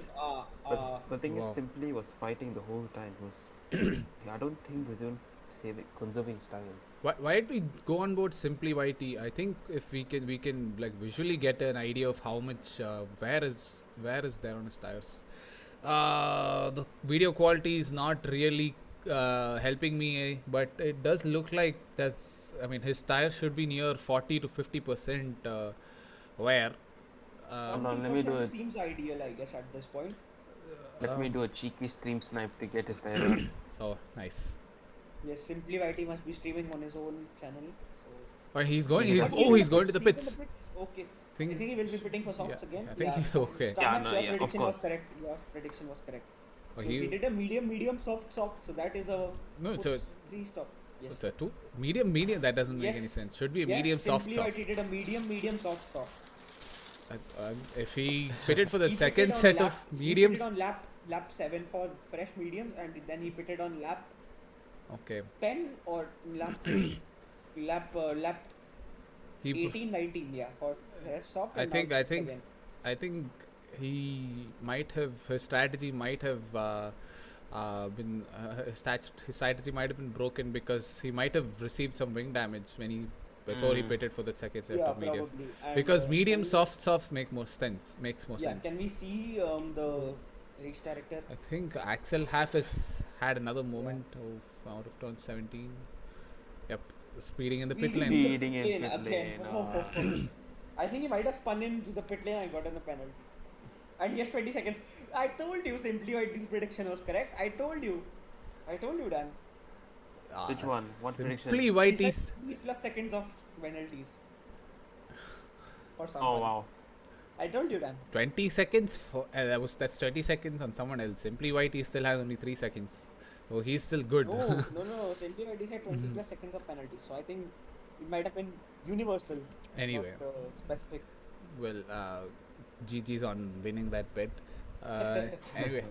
But the thing Wow. is, Simply was fighting the whole time. He was. I don't think he was even conserving his tires. Why did we go on board simply YT? I think if we can like visually get an idea of how much where is there on his tires. The video quality is not really helping me, but it does look like his tires should be near 40 to 50% wear. Hold on, let me do 40% it. seems ideal, I guess, at this point. Let me do a cheeky stream snipe to get his tire on. Oh, nice. Yes, Simply YT must be streaming on his own channel. So. But he's going. He's- He's going to the He's in pits. Okay. I Think- think he will be pitting for softs Yeah, again. I think he- okay. Yeah, Starmax, no, your yeah, of prediction was course. correct. Your prediction was correct. Oh, So he- he did a medium, soft. So that is a No, it's puts a- 3 stop. Yes. It's a two medium. That doesn't make any Yes. sense. Should be a Yes, medium soft Simply soft. YT did a medium, soft. If he pitted for the He second pitted on set lap- of He mediums, pitted on lap 7 for fresh mediums, and then he pitted on lap okay, 10 or lap lap he. 18, 19. Yeah, for fresh soft. I and think now I think again. I think he might have his strategy might have been his strategy might have been broken because he might have received some wing damage when he before he pitted for the second set Yeah, of mediums. probably. And, Because medium can we- soft makes more sense. Yeah, can we see the race director? I think Axel Half has had another moment of out of turn 17. Yep, speeding in the pit lane. Speeding in Lane, pit okay. lane, I think he might have spun into the pit lane and got in a penalty. And he has 20 seconds. I told you Simply YT's prediction was correct. I told you, Dan. Which one? What prediction? Simply He YT's. said 3+ seconds of penalties. For Oh someone. wow. I told you, Dan. 20 seconds for that's 20 seconds on someone else. Simply YT still has only 3 seconds. Oh, he's still good. No. Simply YT said 20+ seconds of penalties. So I think it might have been universal. Anyway. Not, specific. Well, GG's on winning that bet. Anyway,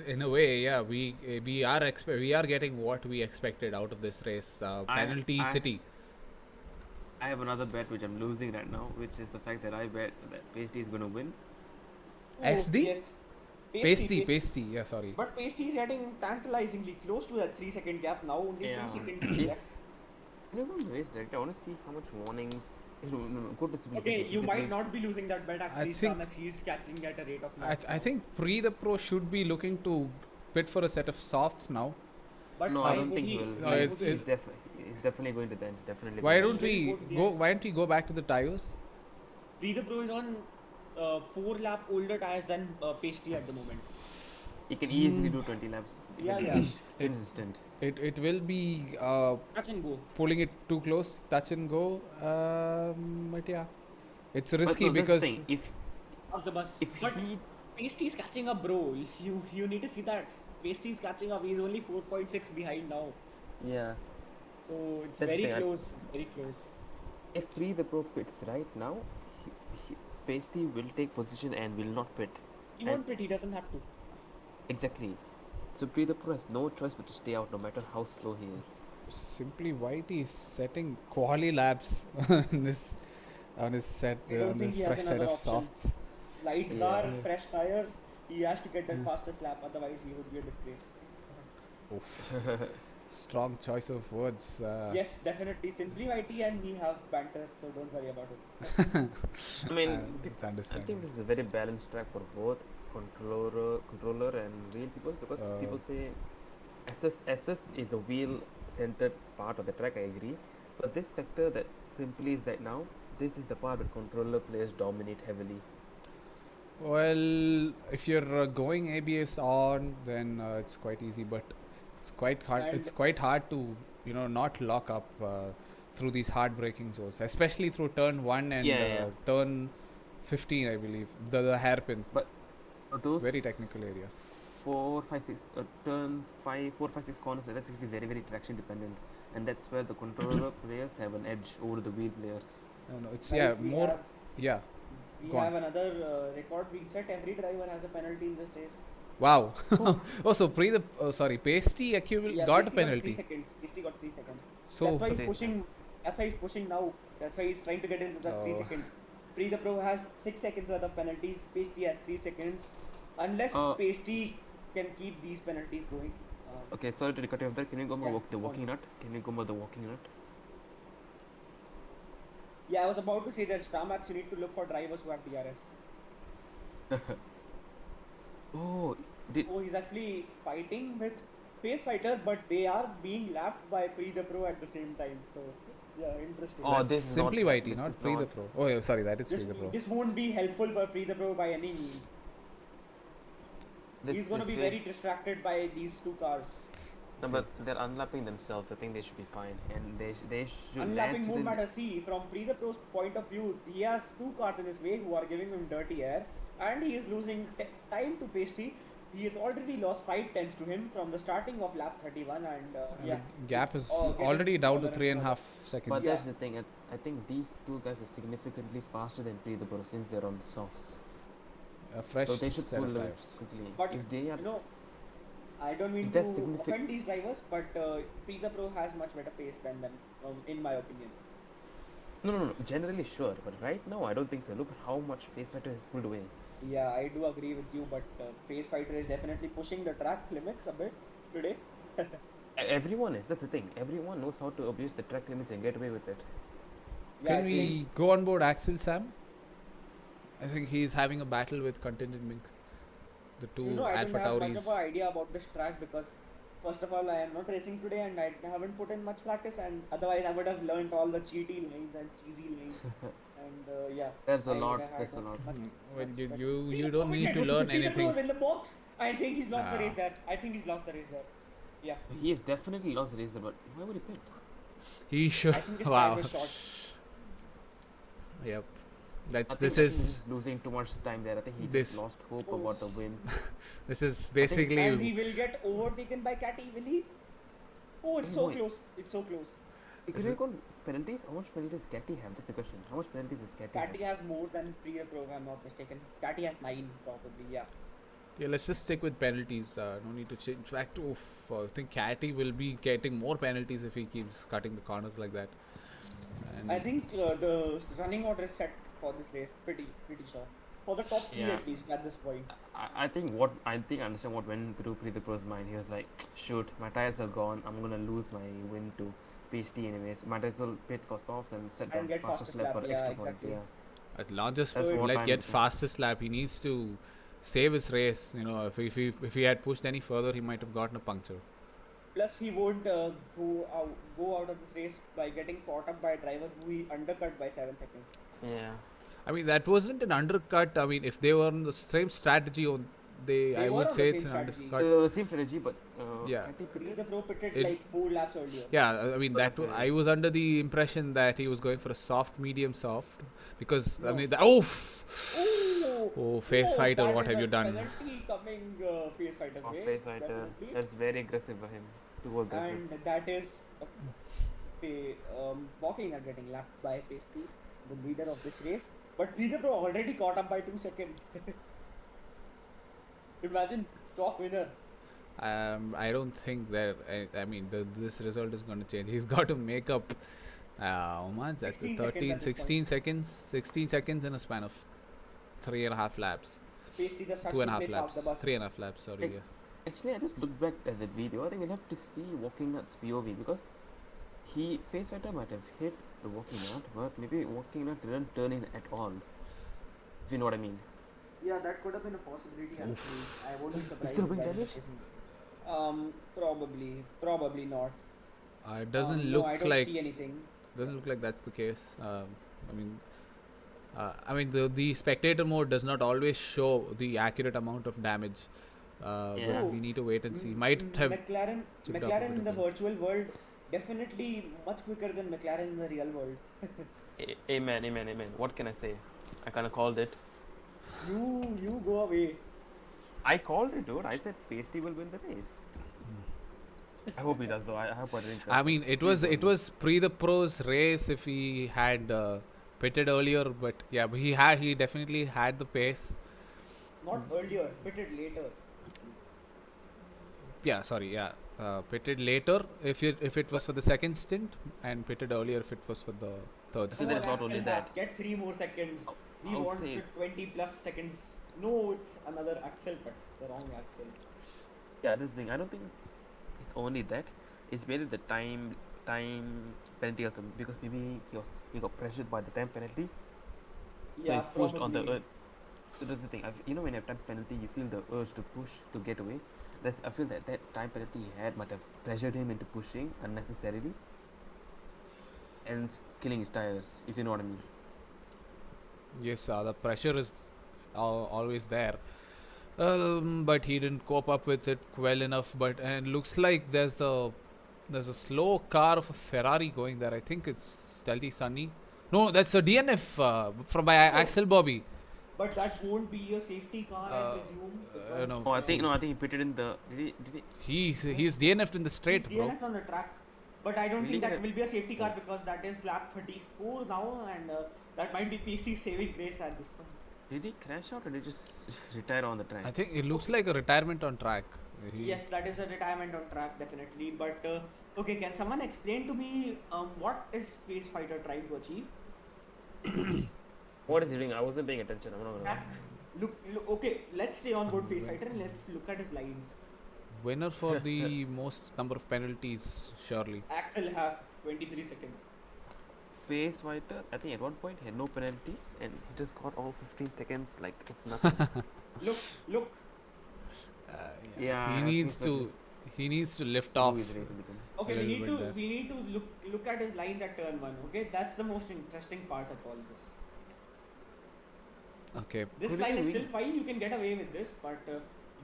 in a way, yeah, we are getting what we expected out of this race. Penalty city. I have another bet which I'm losing right now, which is the fact that I bet that Pasty is going to win. SD? Yes. Pasty. Yeah, sorry. But Pasty is getting tantalizingly close to that 3-second gap now. Only Yeah. 2 seconds left. I don't know the race director. I want to see how much warnings. No, go to Simply. Okay, you might not be losing that bet actually. think- Starmax, he's catching at a rate of I think the pro should be looking to bid for a set of softs now. But No, why I don't would think he will. No, He's definitely going to then. Definitely. Why going don't to we would be go? a- Why don't we go back to the tires? the Pro is on 4 lap older tires than Pasty at the moment. He can easily do 20 laps. Yeah. Consistent. It will be Touch and go. pulling it too close, touch and go. But yeah, it's But risky no, that's the because thing, if Of the bus. if But he Pasty is catching up, bro. You need to see that. Pasty is catching up. He's only 4.6 behind now. yeah, So it's That's the very thing, close. Very close. if the pro pits right now, Pasty will take position and will not pit. He won't pit. He doesn't have to. Exactly. So the pro has no choice but to stay out no matter how slow he is. Simply Whitey is setting quali laps on this set I don't on think this he has fresh set of another option. softs. Light Yeah. car, fresh tires. He has to get the fastest lap. Otherwise, he would be a disgrace. Oof. Strong choice of words. Yes, definitely. Simply YT and me have banter, so don't worry about it. I mean, it's I understandable. think this is a very balanced track for both controller and wheel people because people say SS is a wheel-centered part of the track. I agree, but this sector that Simply is right now, this is the part where controller players dominate heavily. Well, if you're going ABS on, then it's quite easy, but it's quite hard. And- It's quite hard to not lock up through these hard braking zones, especially through turn 1 and Yeah. turn 15, I believe, the hairpin. Those Very technical area. 4, 5, 6 turn 5, 4, 5, 6 corners. That's actually very, very traction dependent. and that's where the controller players have an edge over the wheel players. No, it's Guys, we more. have- Yeah. We Go on. have another record being set. Every driver has a penalty in this race. Wow. Oh, so Pasty Yeah, got a Pasty penalty. Got 3 seconds. Pasty got 3 seconds. So that's why he's Okay. pushing. That's why he's pushing now. That's why he's trying to get into the 3 Oh. seconds. Pre the Pro has 6 seconds worth of penalties. Pasty has 3 seconds. Unless Pasty can keep these penalties going. Okay, sorry to cut you off there. Can you go more Yeah, the go walking on. nut? Can you go more the walking nut? Yeah, I was about to say that Starmax, you need to look for drivers who have DRS. Oh, did Oh, he's actually fighting with Pace Fighter, but they are being lapped by Pre the Pro at the same time. So, yeah, interesting. Oh, that's this is simply not- YT, this not is Pre the not- Pro. Oh, yeah, sorry, that is Pre this, the Pro. this won't be helpful for Pre the Pro by any means. this He's going to is be where- very distracted by these two cars. No, but they're unlapping themselves. I think they should be fine, and they should Unlapping land to won't the- matter. See, from Pre the Pro's point of view, he has two cars in his way who are giving him dirty air, and he is losing time to Pasty. He has already lost 5 tenths to him from the starting of lap 31, and yeah. The gap is getting already down to smaller and 3.5 But seconds. that's the thing. I think these two guys are significantly faster than Pre the Pro since they're on the softs. A fresh So they should set pull of it tires. quickly. But If they are, you know, I don't mean If to that's significant- offend these drivers, but Pre the Pro has much better pace than them, in my opinion. no. Generally, sure, but right now I don't think so. Look at how much Face Fighter has pulled away. Yeah, I do agree with you, but Pace Fighter is definitely pushing the track limits a bit today. Everyone is. That's the thing. Everyone knows how to abuse the track limits and get away with it. Yeah, Can I we think- go on board Axel Sam? I think he's having a battle with Contented Mink. The two You know, I Alpha don't have much Tauris. of an idea about this track because, first of all, I am not racing today and I haven't put in much practice, and otherwise I would have learned all the cheaty lanes and cheesy lanes. And yeah, There's a I lot. had There's a not lot. much- Well, much you, practice. you don't need to learn Peter anything. Cruz in the box. I think he's lost the Nah. race there. I think he's lost the race there. Yeah. He has definitely lost the race there, but why would he pit? He should. I think this Wow. tire was short. Yep. I think This he's is losing too much time there. I think he this- just lost hope Oh. about the win. this is And basically he will get overtaken by Catty, will he? Oh, it's so Wait. close. It's so close. Can we go on penalties? How much penalties does Catty have? That's the question. How much penalties does Catty Catty have? has more than Priya Pro, if I'm not mistaken. Catty has 9 probably, yeah. yeah. Let's just stick with penalties. No need to change back to. I think Catty will be getting more penalties if he keeps cutting the corners like that. And I think the running order is set for this race, pretty sure. For the top 3 Yeah. at least at this point. I think I understand what went through Preetha Pro's mind. He was like, shoot, my tires are gone. I'm gonna lose my win to PhD anyways. Might as well pit for softs and set And down get fastest fastest lap lap, for yeah, extra exactly. point. Yeah. not just That's what let I'm get thinking. fastest lap. He needs to save his race. You know, if he had pushed any further, he might have gotten a puncture. Plus, he won't go out of this race by getting caught up by a driver who he undercut by 7 seconds. Yeah. I mean, that wasn't an undercut. I mean, if they were on the same strategy, I They were would on say the it's same an strategy. undercut. Same strategy, but Yeah. Catty pitted. Priya Pro pitted It- like 4 laps earlier. Yeah, I mean That's I was under the impression that he was going for a soft, medium, soft, because I No. mean, Oh, face fighter, that what is have a you done? penalty coming Face Fighter's Off way, face fighter. definitely. That's very aggressive of him. Too aggressive. And that is walking and getting lapped by Pasty, the leader of this race. But Priya Pro already caught up by 2 seconds. Imagine, top winner. I don't think that. I mean, this result is going to change. He's got to make up. How much? That's 16 13, seconds at this 16 seconds. 16 seconds in a span of 3.5 laps. Pasty just has 2.5 to play park the laps. bus. 3.5 laps. Sorry. Like- Yeah. Actually, I just looked back at that video. I think we'll have to see Walking Nut's POV because Face Fighter might have hit the Walking Nut, but maybe Walking Nut didn't turn in at all. If you know what I mean. Yeah, that could have been a possibility actually. I wouldn't be surprised. Still been if that damage? isn't. Probably not. It doesn't No, look I don't like. see anything. Doesn't look like that's the case. I mean, the spectator mode does not always show the accurate amount of damage. Yeah. But we need to wait and see. Might have McLaren chipped off a McLaren bit in the of it. virtual world definitely much quicker than McLaren in the real world. Amen. What can I say? I kind of called it. You go away. I called it, dude. I said Pasty will win the race. I hope he does though. I hope I didn't. I mean, it was pre the pros race if he had pitted earlier, but yeah, but he definitely had the pace. Not earlier, pitted later. Yeah, sorry, yeah, pitted later if it was for the second stint, and pitted earlier if it was for the third So stint. then it's not only that. Get 3 more seconds. We I would wanted say 20 plus seconds. No, it's another axle, but the wrong axle. Yeah, this thing. I don't think it's only that. It's mainly the time penalty also, because maybe he got pressured by the time penalty. So Yeah, he pushed on the probably. urge. So that's the thing. You know, when you have time penalty, you feel the urge to push to get away. I feel that time penalty he had might have pressured him into pushing unnecessarily and killing his tires. If you know what I mean. Yes, the pressure is always there. But he didn't cope up with it well enough. And looks like there's a slow car of a Ferrari going there. I think it's Stealthy Sunny. No, that's a DNF from by Axel Bobby. But that won't be a safety car, I presume. because, no. Oh, I think he pitted in the. Did he? He's DNF'd in the straight, he's bro. DNF on the track. But I don't Really? think that will be a safety car because that is lap 34 now, and that might be Pasty's saving grace at this point. Did he crash out or did he just retire on the track? I think it looks like a retirement on track. Yes, that is a retirement on track, definitely. But okay, can someone explain to me what is Space Fighter trying to achieve? What is he doing? I wasn't paying attention. I'm not gonna. Track. Look, okay, let's stay on board Space Fighter and let's look at his lines. Winner for the most number of penalties, surely. Axel have 23 seconds. Space Fighter, I think at one point he had no penalties and he just got all 15 seconds like it's nothing. Look. Yeah, He needs to lift off. Okay, A we little need bit to there. look at his lines at turn 1. Okay, that's the most interesting part of all this. Okay. This Who did line he is still win? fine. You can get away with this, but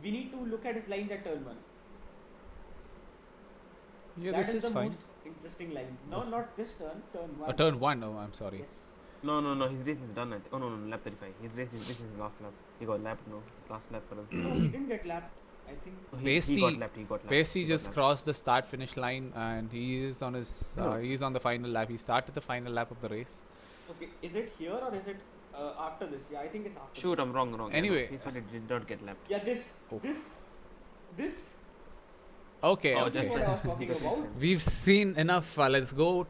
we need to look at his lines at turn 1. Yeah, That this is the fine. most interesting line. No, not this turn. Turn 1. Turn 1. Oh, I'm sorry. Yes. No, his race is done. Oh no, lap 35. This is his last lap. He got lapped, last lap for him. No, he didn't get lapped. I think. He got lapped. Pasty He got just lapped. crossed the start finish line and he is on his No. he's on the final lap. He started the final lap of the race. Okay, is it here or is it after this? Yeah, I think it's after. Shoot, I'm wrong. Anyway. Space Fighter did not get lapped. Yeah, this. Okay, Oh, This is okay. what I was talking Because about. it's- We've seen enough. Let's go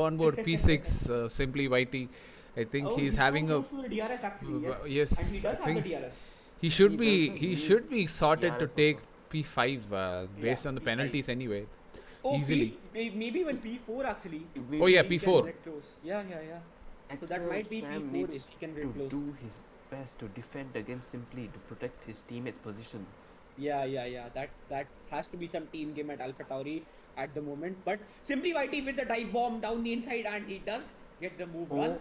on board P6 Simply YT. I think Oh, he's so having close to the DRS actually. Yes. yes, And he does I have think the DRS. he should He be does he need should be sorted to DRS take also. P5 based Yeah, on the P5. penalties anyway. Oh, Easily. Maybe even P4 actually. Oh yeah, He can P4. get close. Yeah. So that Axel might be Sam P4 needs if he can to get close. do his best to defend against Simply to protect his teammate's position. Yeah. That has to be some team game at AlphaTauri at the moment. But Simply YT with the dive bomb down the inside and he does get the move done.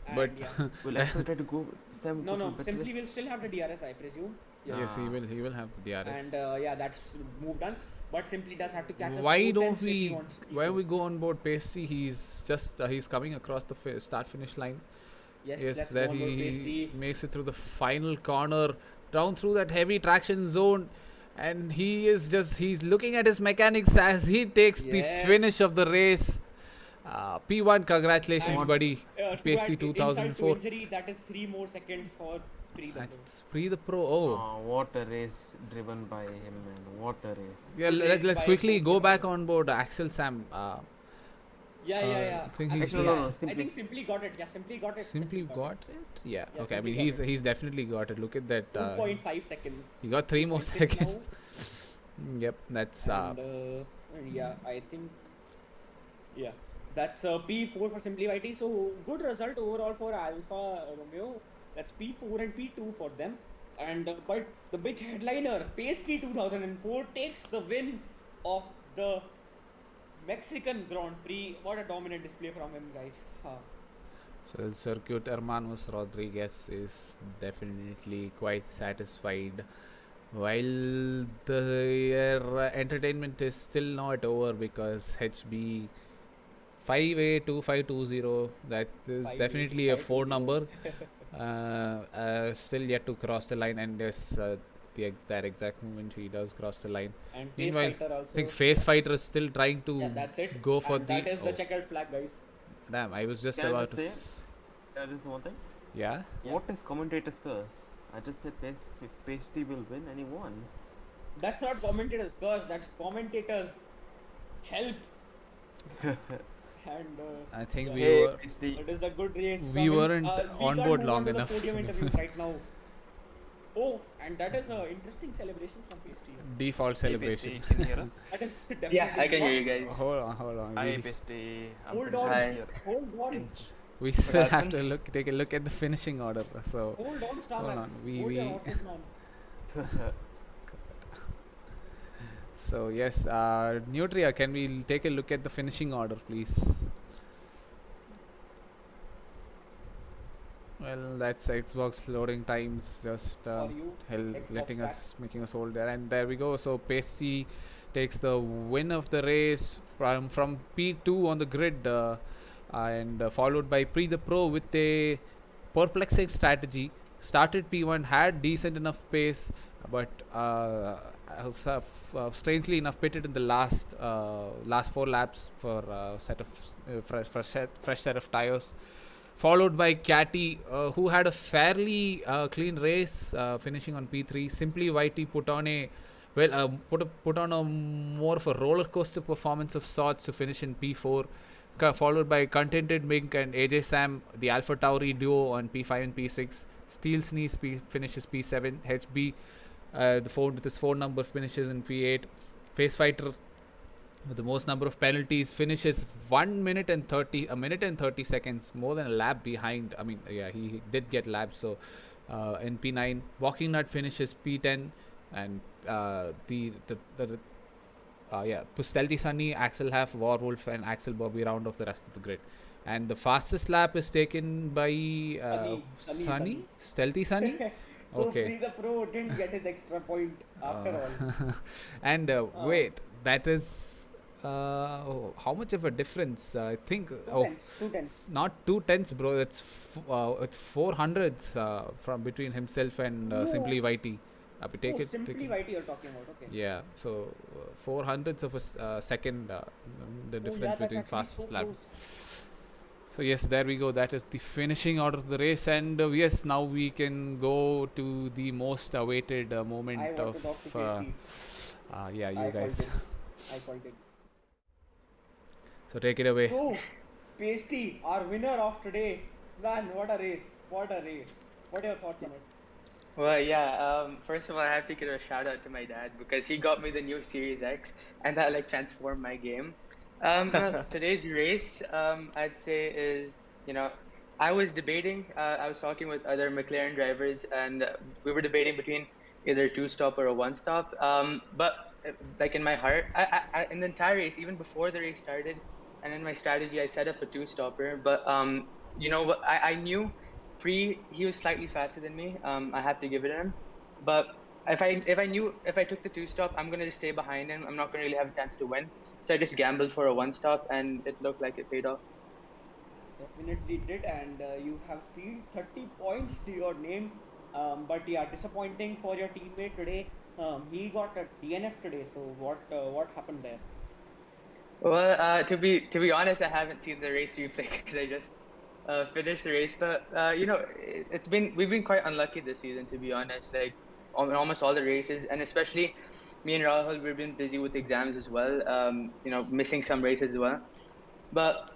And But- yeah. Will Axel try to go? Sam No, go for better Simply will still have the DRS, I presume. Yes, he will have the DRS. And yeah, that's move done. But Simply does have to catch up. Why 4 don't tenths if he we wants to why keep we go on board Pasty? He's just he's coming across the start finish line. Yes, Yes, let's that go on board he Pasty. makes it through the final corner, down through that heavy traction zone, and he's looking at his mechanics as he takes the Yes. finish of the race. P1, congratulations, And- buddy. To Pasty add insult to 2004. injury, that is 3 more seconds for pre the pro. That's pre the pro. Oh, What a race driven by him, man. What a race. yeah. Good Let's race by quickly both go of back them. on board Axel Sam. Yeah. I think Actually, he's Actually, yeah, no, I Simply- think Simply got it. Yeah, Simply got it. simply got it. Yeah. Yeah, Okay. I Simply mean, got he's definitely got it. Look at that. 2.5 seconds. He got 3 more 2.6 now. seconds. Yep. That's And, yeah, I think. Yeah, that's P4 for Simply YT. So good result overall for Alpha Romeo. That's P4 and P2 for them. And but the big headliner, Pasty 2004 takes the win of the Mexican Grand Prix. What a dominant display from him, guys. So El Circuit Hermanos Rodriguez is definitely quite satisfied. While their entertainment is still not over because HB 5A2520, that is 5A2520. definitely a 4 number, still yet to cross the line, and yes, that exact moment he does cross the line. And Face Meanwhile, Fighter I also. think Face Fighter is still trying to Yeah, that's it. go for and the. that is the checkered flag, guys. Damn, I was just Can I about just to. say- Just one thing. Yeah. Yeah. What is commentator's curse? I just said Pasty will win and he won. That's not commentator's curse. That's commentator's help. And I think yeah. we Hey, were. Pasty. it is the good race. We coming. weren't We on can't board move long to the enough. Podium interviews right now. Oh, and that is an interesting celebration from Pasty. Default celebration. Hey, Pasty, can you hear us? That is definitely Yeah, I can not- hear you guys. Hold on. Hi, Pasty. I'm Hold pretty on. sure Hi. you're Hold on. We still have happened? to take a look at the finishing order. So Hold on, Hold Starmax. on, we- Hold your we- horses, man. so yes, Nutria, can we take a look at the finishing order, please? Well, that's Xbox loading times just For you, Xbox making us hold there, and there we go. So Pasty takes the win of the race from P2 on the grid, and followed by Pre the Pro with a perplexing strategy. Started P1, had decent enough pace, but strangely enough pitted in the last 4 laps for fresh set of tires. Followed by Catty, who had a fairly clean race, finishing on P3. Simply YT put on a more of a roller coaster performance of sorts to finish in P4. Followed by Contented Mink and AJ Sam, the Alpha Tauri duo on P5 and P6. Steel Sneeze finishes P7. HB, with his 4 number finishes in P8. Face Fighter, with the most number of penalties, finishes 1 minute and 30 seconds, more than a lap behind. I mean, yeah, he did get laps. So in P9, Walking Nut finishes P10, and Stealthy Sunny, Axel Half, Warwolf, and Axel Bobby round off the rest of the grid. And the fastest lap is taken by Sunny. Stealthy Sunny. So Okay. Pre the Pro didn't get his extra point after all. And wait, that is how much of a difference? I think Two tenths. not 2 tenths, bro. It's 400s from between himself and No. Simply YT. Take it. Simply YT you're talking about, okay. Yeah, so 400ths of a second, the difference that's between actually fastest so lap. close. So yes, there we go. That is the finishing order of the race, and yes, now we can go to the most awaited moment I want to talk of. to Pasty. Yeah, you I guys. I called it. So take it away. So, Pasty, our winner of today. Man, what a race. What a race. What are your thoughts on it? Well, yeah. First of all, I have to give a shout out to my dad because he got me the new Series X, and that like transformed my game. Today's race, I'd say is, I was debating. I was talking with other McLaren drivers, and we were debating between either a 2-stop or a 1-stop. But like in my heart, I in the entire race, even before the race started, and in my strategy, I set up a 2-stopper. But what? I knew he was slightly faster than me. I have to give it to him. But if I took the 2-stop, I'm gonna just stay behind him. I'm not gonna really have a chance to win. So I just gambled for a 1-stop, and it looked like it paid off. Definitely did, and you have seen 30 points to your name. But yeah, disappointing for your teammate today. He got a DNF today. So what happened there? Well, to be honest, I haven't seen the race replay because I just finished the race. But we've been quite unlucky this season, to be honest. Like on almost all the races, and especially me and Rahul, we've been busy with exams as well. Missing some races as well. But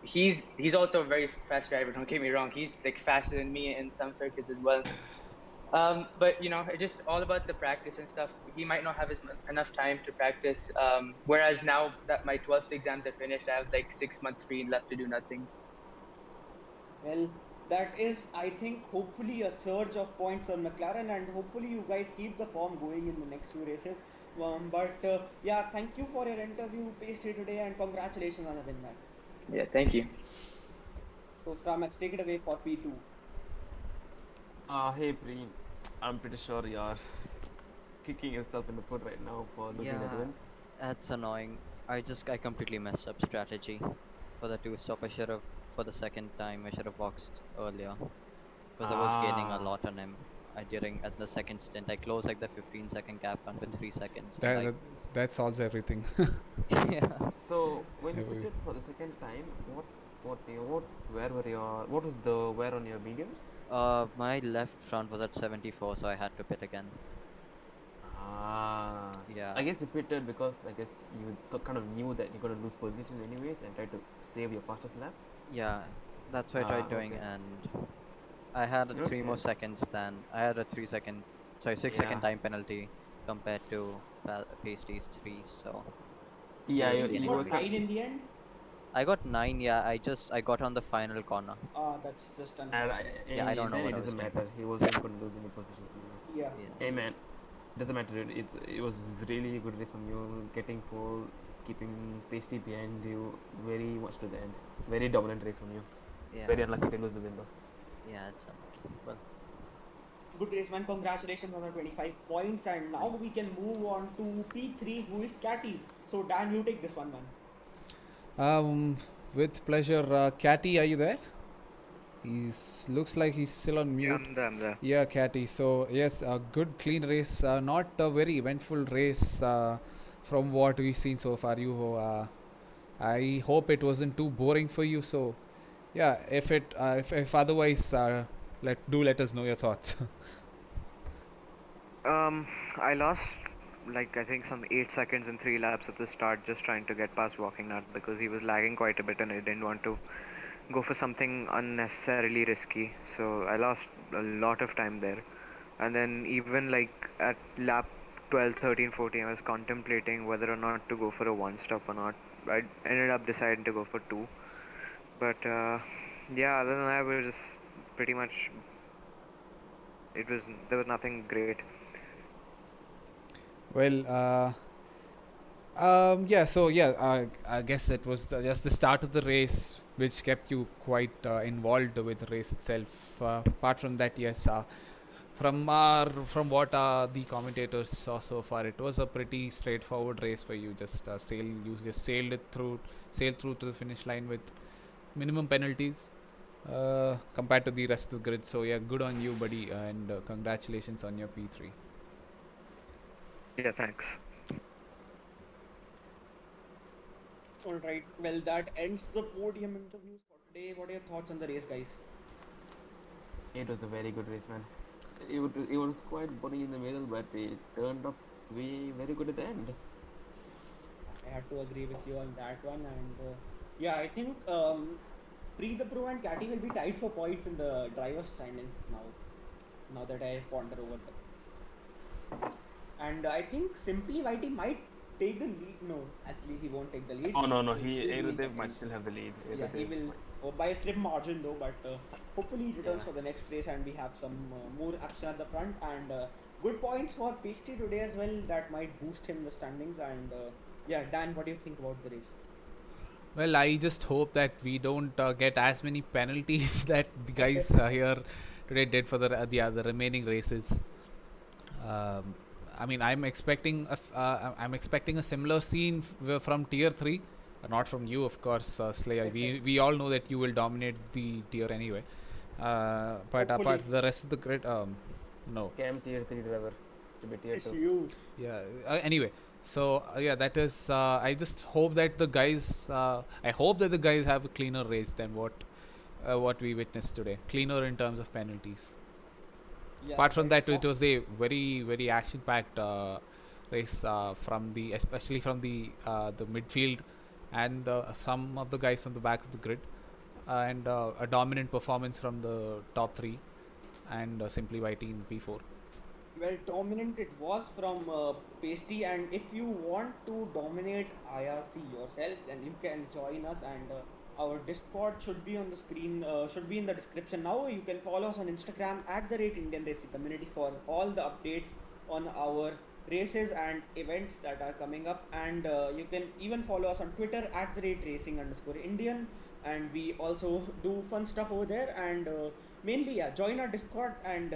he's also a very fast driver. Don't get me wrong. He's like faster than me in some circuits as well. But it's just all about the practice and stuff. He might not have enough time to practice. Whereas now that my 12th exams are finished, I have like 6 months free left to do nothing. Well, that is, I think, hopefully a surge of points on McLaren, and hopefully you guys keep the form going in the next few races. Yeah, thank you for your interview, Pasty, today, and congratulations on the win, man. Yeah, thank you. So, Starmax, take it away for P2. Hey Preen, I'm pretty sure you're kicking yourself in the foot right now for losing that win. That's annoying. I completely messed up strategy for the 2-stop. I should have, for the second time, I should have boxed earlier because I was gaining a lot on him. during at the second stint. I closed like the 15-second gap under 3 seconds. and, That, like, that solves everything. yeah. So when you Every- pitted for the second time, what was the wear on your mediums? My left front was at 74, so I had to pit again. Ah. Yeah. I guess you pitted because I guess you kind of knew that you're gonna lose position anyways and tried to save your fastest lap. Yeah, that's what I tried doing, Okay. and I had 3 more Okay. seconds than I had a 3-second, sorry, 6-second Yeah. time penalty compared to Pastry's 3. So Yeah, Yes, you, you you You were got kind 9 in the end? I got 9. Yeah, I got on the final corner. That's just and unfortunate. Yeah, I don't know then what it I was doesn't doing. matter. He wasn't going to lose any positions. Anyways. Yeah. Yeah. Hey man, doesn't matter. It was really good race from you, getting pole, keeping Pasty behind you very much to the end. Very dominant race from you. Yeah. Very unlucky to lose the win though. Yeah, it's unlucky. Well, Good race, man. Congratulations on the 25 points. And now we can move on to P3, who is Catty. So, Dan, you take this one, man. With pleasure. Catty, are you there? Looks like he's still on mute. I'm there. Yeah, Catty. So yes, a good clean race. Not a very eventful race from what we've seen so far. I hope it wasn't too boring for you. So yeah, if otherwise, let us know your thoughts. I lost like I think some 8 seconds in 3 laps at the start just trying to get past Walking Nut because he was lagging quite a bit and I didn't want to go for something unnecessarily risky. So I lost a lot of time there. And then even like at lap 12, 13, 14, I was contemplating whether or not to go for a one stop or not. I ended up deciding to go for 2. But yeah, other than that, we were just pretty much. There was nothing great. Well, yeah. So yeah, I guess it was just the start of the race which kept you quite involved with the race itself. Apart from that, yes. From what the commentators saw so far, it was a pretty straightforward race for you. You just sailed through to the finish line with minimum penalties compared to the rest of the grid. So yeah, good on you, buddy, and congratulations on your P3. Yeah, thanks. Alright, well, that ends the podium interviews for today. What are your thoughts on the race, guys? It was a very good race, man. It was quite boring in the middle, but it turned up very good at the end. I have to agree with you on that one. And yeah, I think the Pro and Catty will be tied for points in the driver's standings now that I ponder over them. And I think SlayaYT might take the lead. No, actually he won't take the lead. Oh no, He'll still be Aerodev might actually. still have the lead. Yeah, he will by a slim margin though, but hopefully he returns Yeah. for the next race and we have some more action at the front and good points for Pasty today as well. That might boost him in the standings. And yeah, Dan, what do you think about the race? Well, I just hope that we don't get as many penalties that the guys here today did for the other remaining races. I mean, I'm expecting a similar scene from Tier 3, not from you, of course, Slayer. We all know that you will dominate the tier anyway. But Hopefully. apart from the rest of the grid, no. Cam tier 3 driver to be tier It's 2. huge. Yeah. Anyway, so yeah, that is. I just hope that the guys. I hope that the guys have a cleaner race than what we witnessed today. Cleaner in terms of penalties. Yeah, Apart from right. that, it was a very action-packed race especially from the midfield and some of the guys from the back of the grid, and a dominant performance from the top 3 and SlayaYT in P4. Well, dominant it was from Pasty, and if you want to dominate IRC yourself, then you can join us, and our Discord should be on the screen, should be in the description now. You can follow us on Instagram @Indian Racing Community for all the updates on our races and events that are coming up, and you can even follow us on Twitter @Racing_Indian, and we also do fun stuff over there. And mainly, yeah, join our Discord and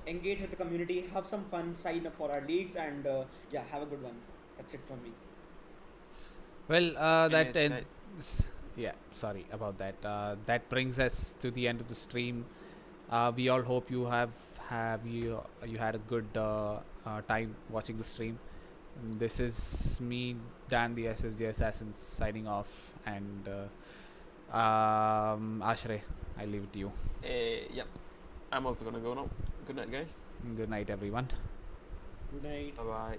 engage with the community, have some fun, sign up for our leagues, and yeah, have a good one. That's it from me. Well, that Yes, ends. Yeah, sorry about that. That brings us to the end of the stream. We all hope you have have you had a good time watching the stream. And this is me, Dan the SSJ Assassin, signing off, and Ashray, I leave it to you. Yep. I'm also gonna go now. Good night, guys. Good night, everyone. Good night. Bye bye.